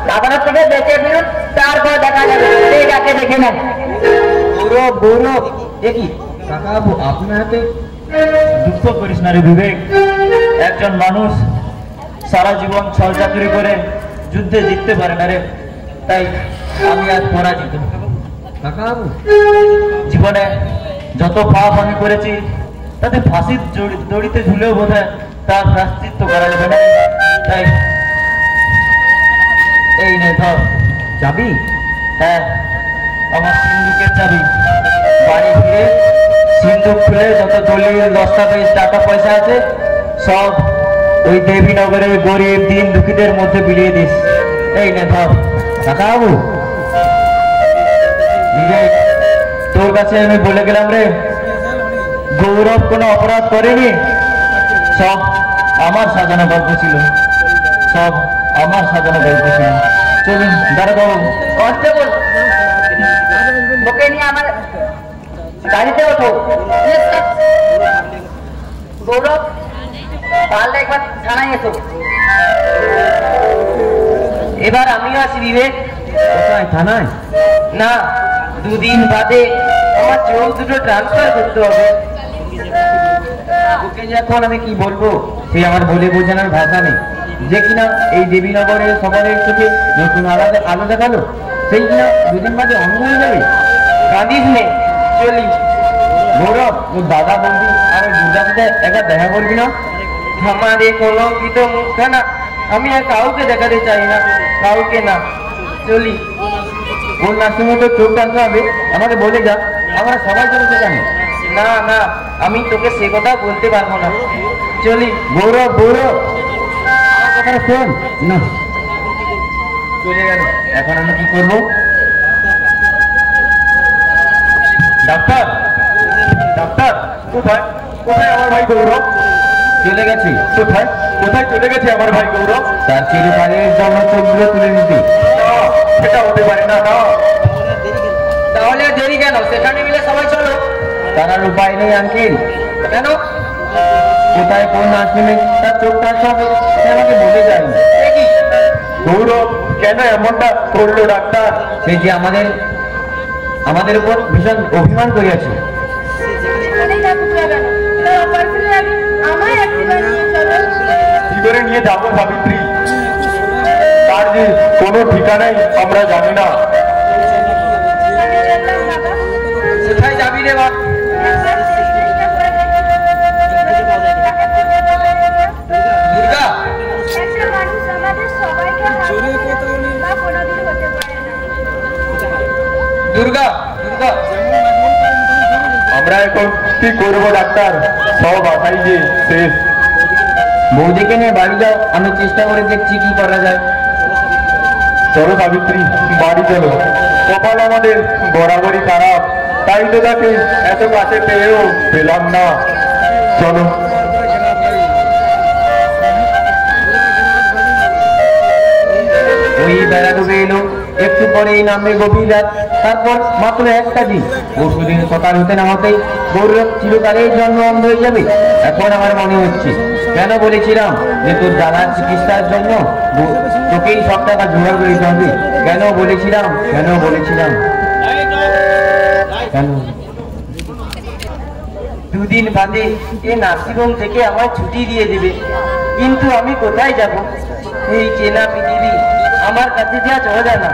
দাদার থেকে দেখে ফিরুন, তারপর দেখা যাবে। ঠিক আছে, দেখে নেন। গৌরব দেখি কাকাবু আপনার হাতে। দুঃখ করিস না রে বিবেক, একজন মানুষ সারা জীবন ছল চাকরি করে যুদ্ধে জিততে পারে না রে, তাই আমি আজ পরাজিত। কাকাবু জীবনে যত পাপ আমি করেছি তাতে ফাঁসির দড়িতে ঝুলেও বোধহয় তার প্রায়শ্চিত্ত করা যাবে না, তাই এই নে ধর যাবি। হ্যাঁ, আমার সিন্ধুকের চাবি। বাড়ি ফিরে সিন্ধুক খুলে যত দলিল দস্তাবেজ টাকা পয়সা আছে সব ওই দেবীনগরের গরিব দিন দুঃখীদের মধ্যে বিলিয়ে দিস। এই নে ধর। কাকাবু বিবেক, তোর কাছে আমি বলে গেলাম রে, গৌরব কোনো অপরাধ করেনি, সব আমার সাজানো গল্প ছিল, সব আমার সাজানো গল্প ছিল। চলুন দাঁড়া বাবু। কনস্টেবল ওকে নিয়ে আমার গাড়িতে ওঠো। গৌরব পারলে একবার থানায় এসো। এবার আমিও আছি বিবেক। কোথায়? থানায়? না, দুদিন বাদে আমার চোখ দুটো ট্রান্সফার করতে হবে। ওকে যে এখন আমি কি বলবো সে আমার বলে বোঝানোর ভাষা নেই। যে কিনা এই দেবীনগরের সকলের চোখে নতুন আলো দেখালো, সেই কিনা দুদিন বাদে অন্ধ হয়ে যাবে। কাঁদিস নে, চলি। গৌরব, তোর দাদা বৌদি আর ওই দুর্গার সাথে একবার দেখা করবি না? আমার এই কলঙ্কিত মুখখানা আমি আর কাউকে দেখাতে চাই না, কাউকে না, চলি। কোন নার্সিংহোমে তোর চোখ টানতে হবে আমাকে বলে যা, আমরা সবাই চলেছে জানি। না না, আমি তোকে সে কথা বলতে পারবো না, চলি। গৌরব, গৌরব, আমার কথাটা শোন না। চলে গেল। এখন আমরা কি করবো? ডাক্তার, ডাক্তার, কোথায় কোথায় আমার ভাই গৌরব? চলে গেছি। কোথায় কোথায় চলে গেছে আমার ভাই গৌরব? তার চিরকালের জন্য চোখগুলো তুলে নিতে। না, সেটা হতে পারে না। না, তাহলে আর দেরি কেন, সেখানে মিলে সবাই চলো। তার আর উপায় নেই আঙ্কেল। কেন? কোথায় কোন নার্সিংহোমে তার চোখ টানতে হবে সে আমাকে বলে যায়নি। এ কি? গৌরব কেন এমনটা করলো ডাক্তার? সে যে আমাদের উপর ভীষণ অভিমান করিয়াছে। এখানেই থাকুক না কেন, তার অপারেশনের আগে আমায় একটিবার নিয়ে চলো। কি করে নিয়ে যাবো সাবিত্রী? তার যে কোনো ঠিকানাই আমরা জানি না। আমি চললাম বাবা। কোথায় যাবি রে বাপ? দুর্গা, একটা মানুষ আমাদের সবাইকে হারাবে তা কোনোদিন হতে পারে না। দুর্গা, দুর্গা। আমরা এখন কি করবো ডাক্তার? সব আশাই যে শেষ। বৌদিকে নিয়ে বাড়ি যাও, আমি চেষ্টা করে দেখছি কি করা যায়। চলো সাবিত্রী, বাড়ি চলো। কপাল আমাদের বরাবরই খারাপ, তাই তো তাকে এত কাছে পেয়েও পেলাম না। চলো। ওই বেলা ডুবে এলো, একটু পরেই নামবে গভীর রাত। তারপর মাত্র একটা দিন, পরশুদিন সকাল হতে না হতেই গৌরব চিরকালের জন্য অন্ধ হয়ে যাবে। এখন আমার মনে হচ্ছে কেন বলেছিলাম যে তোর দাদার চিকিৎসার জন্য তোকেই সব টাকা জোগাড় করে দিতে হবে। কেন বলেছিলাম, কেন বলেছিলাম, কেন? দুদিন বাদে এই নার্সিংহোম থেকে আমার ছুটি দিয়ে দেবে, কিন্তু আমি কোথায় যাব? এই চেনা পৃথিবী আমার কাছে যা চলে না।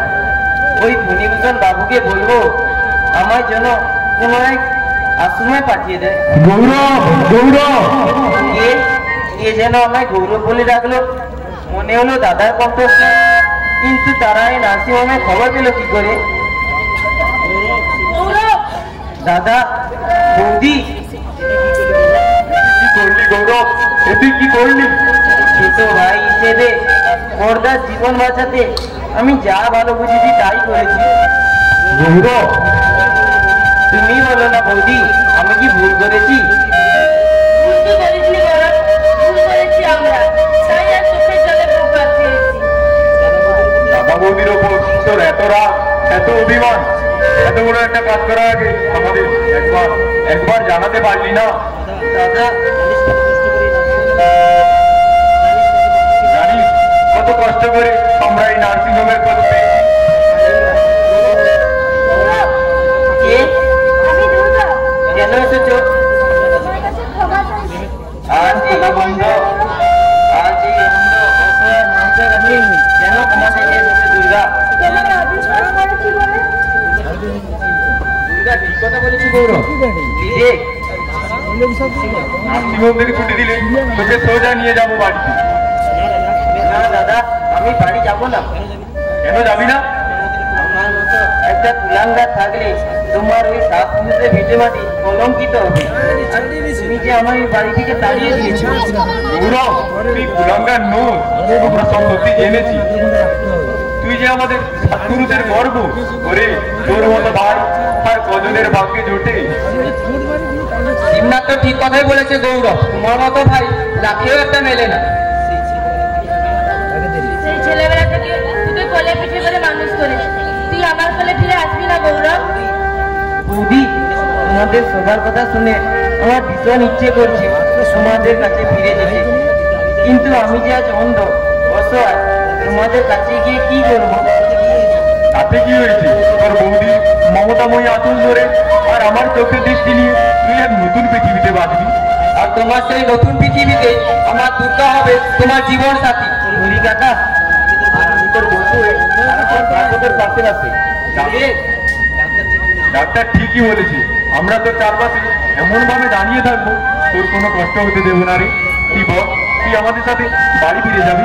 ওই ফণিভূষণ বাবুকে বলবো আমার জন্য কোনো এক আশ্রমে পাঠিয়ে দেয়। গৌরব, গৌরব, কে যেন আমায় গৌরব বলে ডাকলো, মনে হলো দাদার কণ্ঠস্বর। কিন্তু তারা এই নার্সিংহোমে খবর পেল কি করে? গৌরব, দাদা, বৌদি, কি করলি গৌরব? এ তুই কি করলি? ছোট ভাই হিসেবে পর্দার জীবন বাঁচাতে আমি যা ভালো বুঝেছি তাই করেছি। গৌরব, তুমি বলো না বৌদি, আমি কি ভুল করেছি? বুঝতে পারিসনি গৌরব, ভুল করেছি আমরা, তাই আর চোখের জলে বুক বাঁচিয়েছি। দাদা বৌদির ওপর তোর এত রাগ, এত অভিমান, এত বড় একটা কাজ করার আগে আমাদের একবার জানাতে পারলি না? দাদা, জানিস কত কষ্ট করে আমরা এই নার্সিংহোমের কথা পেয়েছি। গৌরব, কে? আমি দুর্গা, কেন এসেছো? তোমার কাছে ক্ষমা চাইছি। আজ এই বন্ধ, আজ এই বন্ধ অসহায় মানুষের কাছে কেন ক্ষমা চাইতে এসেছো দুর্গা? তোমাকে অবিশ্বাস করেছি বলে দুর্গা ঠিক কথা বলেছি গৌরব। বিবেক, নার্সিংহোম থেকে ছুটি দিলে তোকে সোজা নিয়ে যাবো বাড়িতে। না দাদা, আমি বাড়ি যাবো না। কেন যাবি না? আমার মতো একটা কুলাঙ্গার থাকলে তোমার ওই সাত পুরুষের ভিটে মাটি কলঙ্কিত হবে। আর তুমি যে আমার এই বাড়ি থেকে তাড়িয়ে দিয়েছো। গৌরব, তুই কুলাঙ্গার নোস, আমরা সব সত্যি জেনেছি। তুই যে আমাদের পুরুষের গর্ব, ওরে তোর মতো ভাই আর কজনের ভাগ্যে জোটে। শিবনাথ তো ঠিক কথাই বলেছে গৌরব, তোমার মতো ভাই লাখেও একটা মেলে না। সেই ছেলেবেলা থেকে তোকে কোলে পিঠে করে মানুষ করেছি, তুই আমার কোলে ফিরে আসবি না গৌরব? বৌদি, তোমাদের সবার কথা শুনে আমার ভীষণ ইচ্ছে করছে তোমাদের কাছে ফিরে যেতে, কিন্তু আমি যে আজ অন্ধ, অসহায়, তোমাদের কাছে গিয়ে কি করবো? তাতে কি হয়েছে? তোর বৌদি মমতাময়ী আঁচল ধরে আর আমার চোখের দৃষ্টি নিয়ে তুই এক নতুন পৃথিবীতে বাঁচবি। আর তোমার সেই নতুন পৃথিবীতে আমার দুর্গা হবে তোমার জীবন সাথী। হরি কাকা, আর আমি তোর বন্ধু হয়ে সারাক্ষণ ভাগবতের পাশে আছে। ডাক্তার ঠিকই বলেছে, আমরা তো চারপাশে এমন ভাবে দাঁড়িয়ে থাকবো তোর কোনো কষ্ট হতে দেবো না রে। তুই বল, তুই আমাদের সাথে বাড়ি ফিরে যাবি?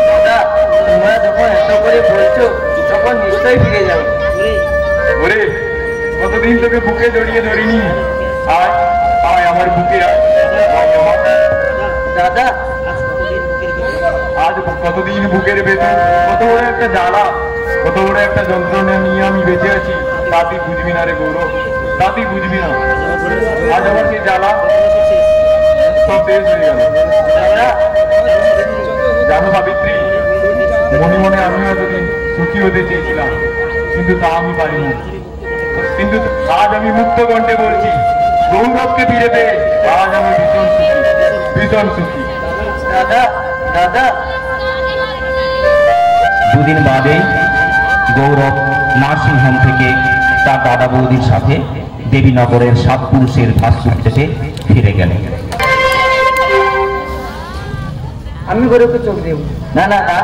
দাদা, তোমরা যখন এত করে বলছো তখন নিশ্চয়ই ফিরে যাবে। ওরে, কতদিন তোকে বুকে জড়িয়ে ধরিনি, আয় আয় আমার বুকে আয়। দাদা, আজ কতদিন বুকের ভেতর কত বড় একটা জ্বালা, কত বড় একটা যন্ত্রণা নিয়ে আমি বেঁচে আছি, তা তুই বুঝবি না রে গৌরব, তা তুই বুঝবি না। আজ আমার সেই জ্বালা সব শেষ হয়ে গেল। জানো সাবিত্রী, মনে মনে আমিও এতদিন সুখী হতে চেয়েছিলাম, কিন্তু তা আমি পারিনি। কিন্তু আজ আমি মুক্ত কণ্ঠে বলছি, গৌরবকে ফিরে পেয়ে আজ আমি ভীষণ সুখী, ভীষণ সুখী। দাদা, দাদা। দুদিন বাদে গৌরব নার্সিংহোম থেকে তার দাদা বৌদির সাথে দেবীনগরের সাত পুরুষের ভাস্কর থেকে ফিরে গেলেন। আমি গৌরবকে চোখ দেব। না না না,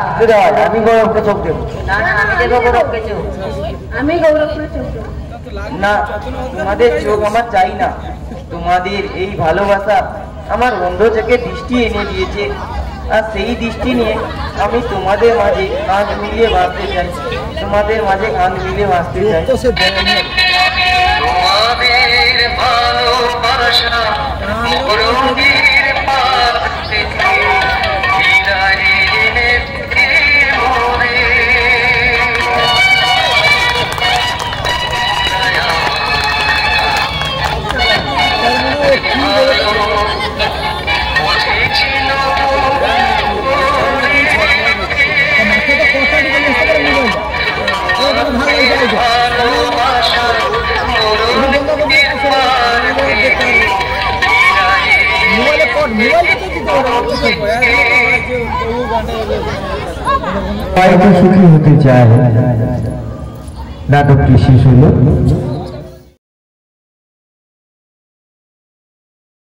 আমি গৌরবকে চোখ দেব। না না, আমি দেবো গৌরবকে চোখ। আমি গৌরবকে চোখ দেব। না, তোমাদের চোখ আমার চাই না। তোমাদের এই ভালোবাসা আমার অন্ধ চোখে দৃষ্টি এনে দিয়েছে, আর সেই দৃষ্টি নিয়ে আমি তোমাদের মাঝে কাঁধ মিলিয়ে বাঁচতে চাই, তোমাদের মাঝে কাঁধ মিলিয়ে বাঁচতে চাই। সুখী হতে চায়, নাটকটি শেষ হলো।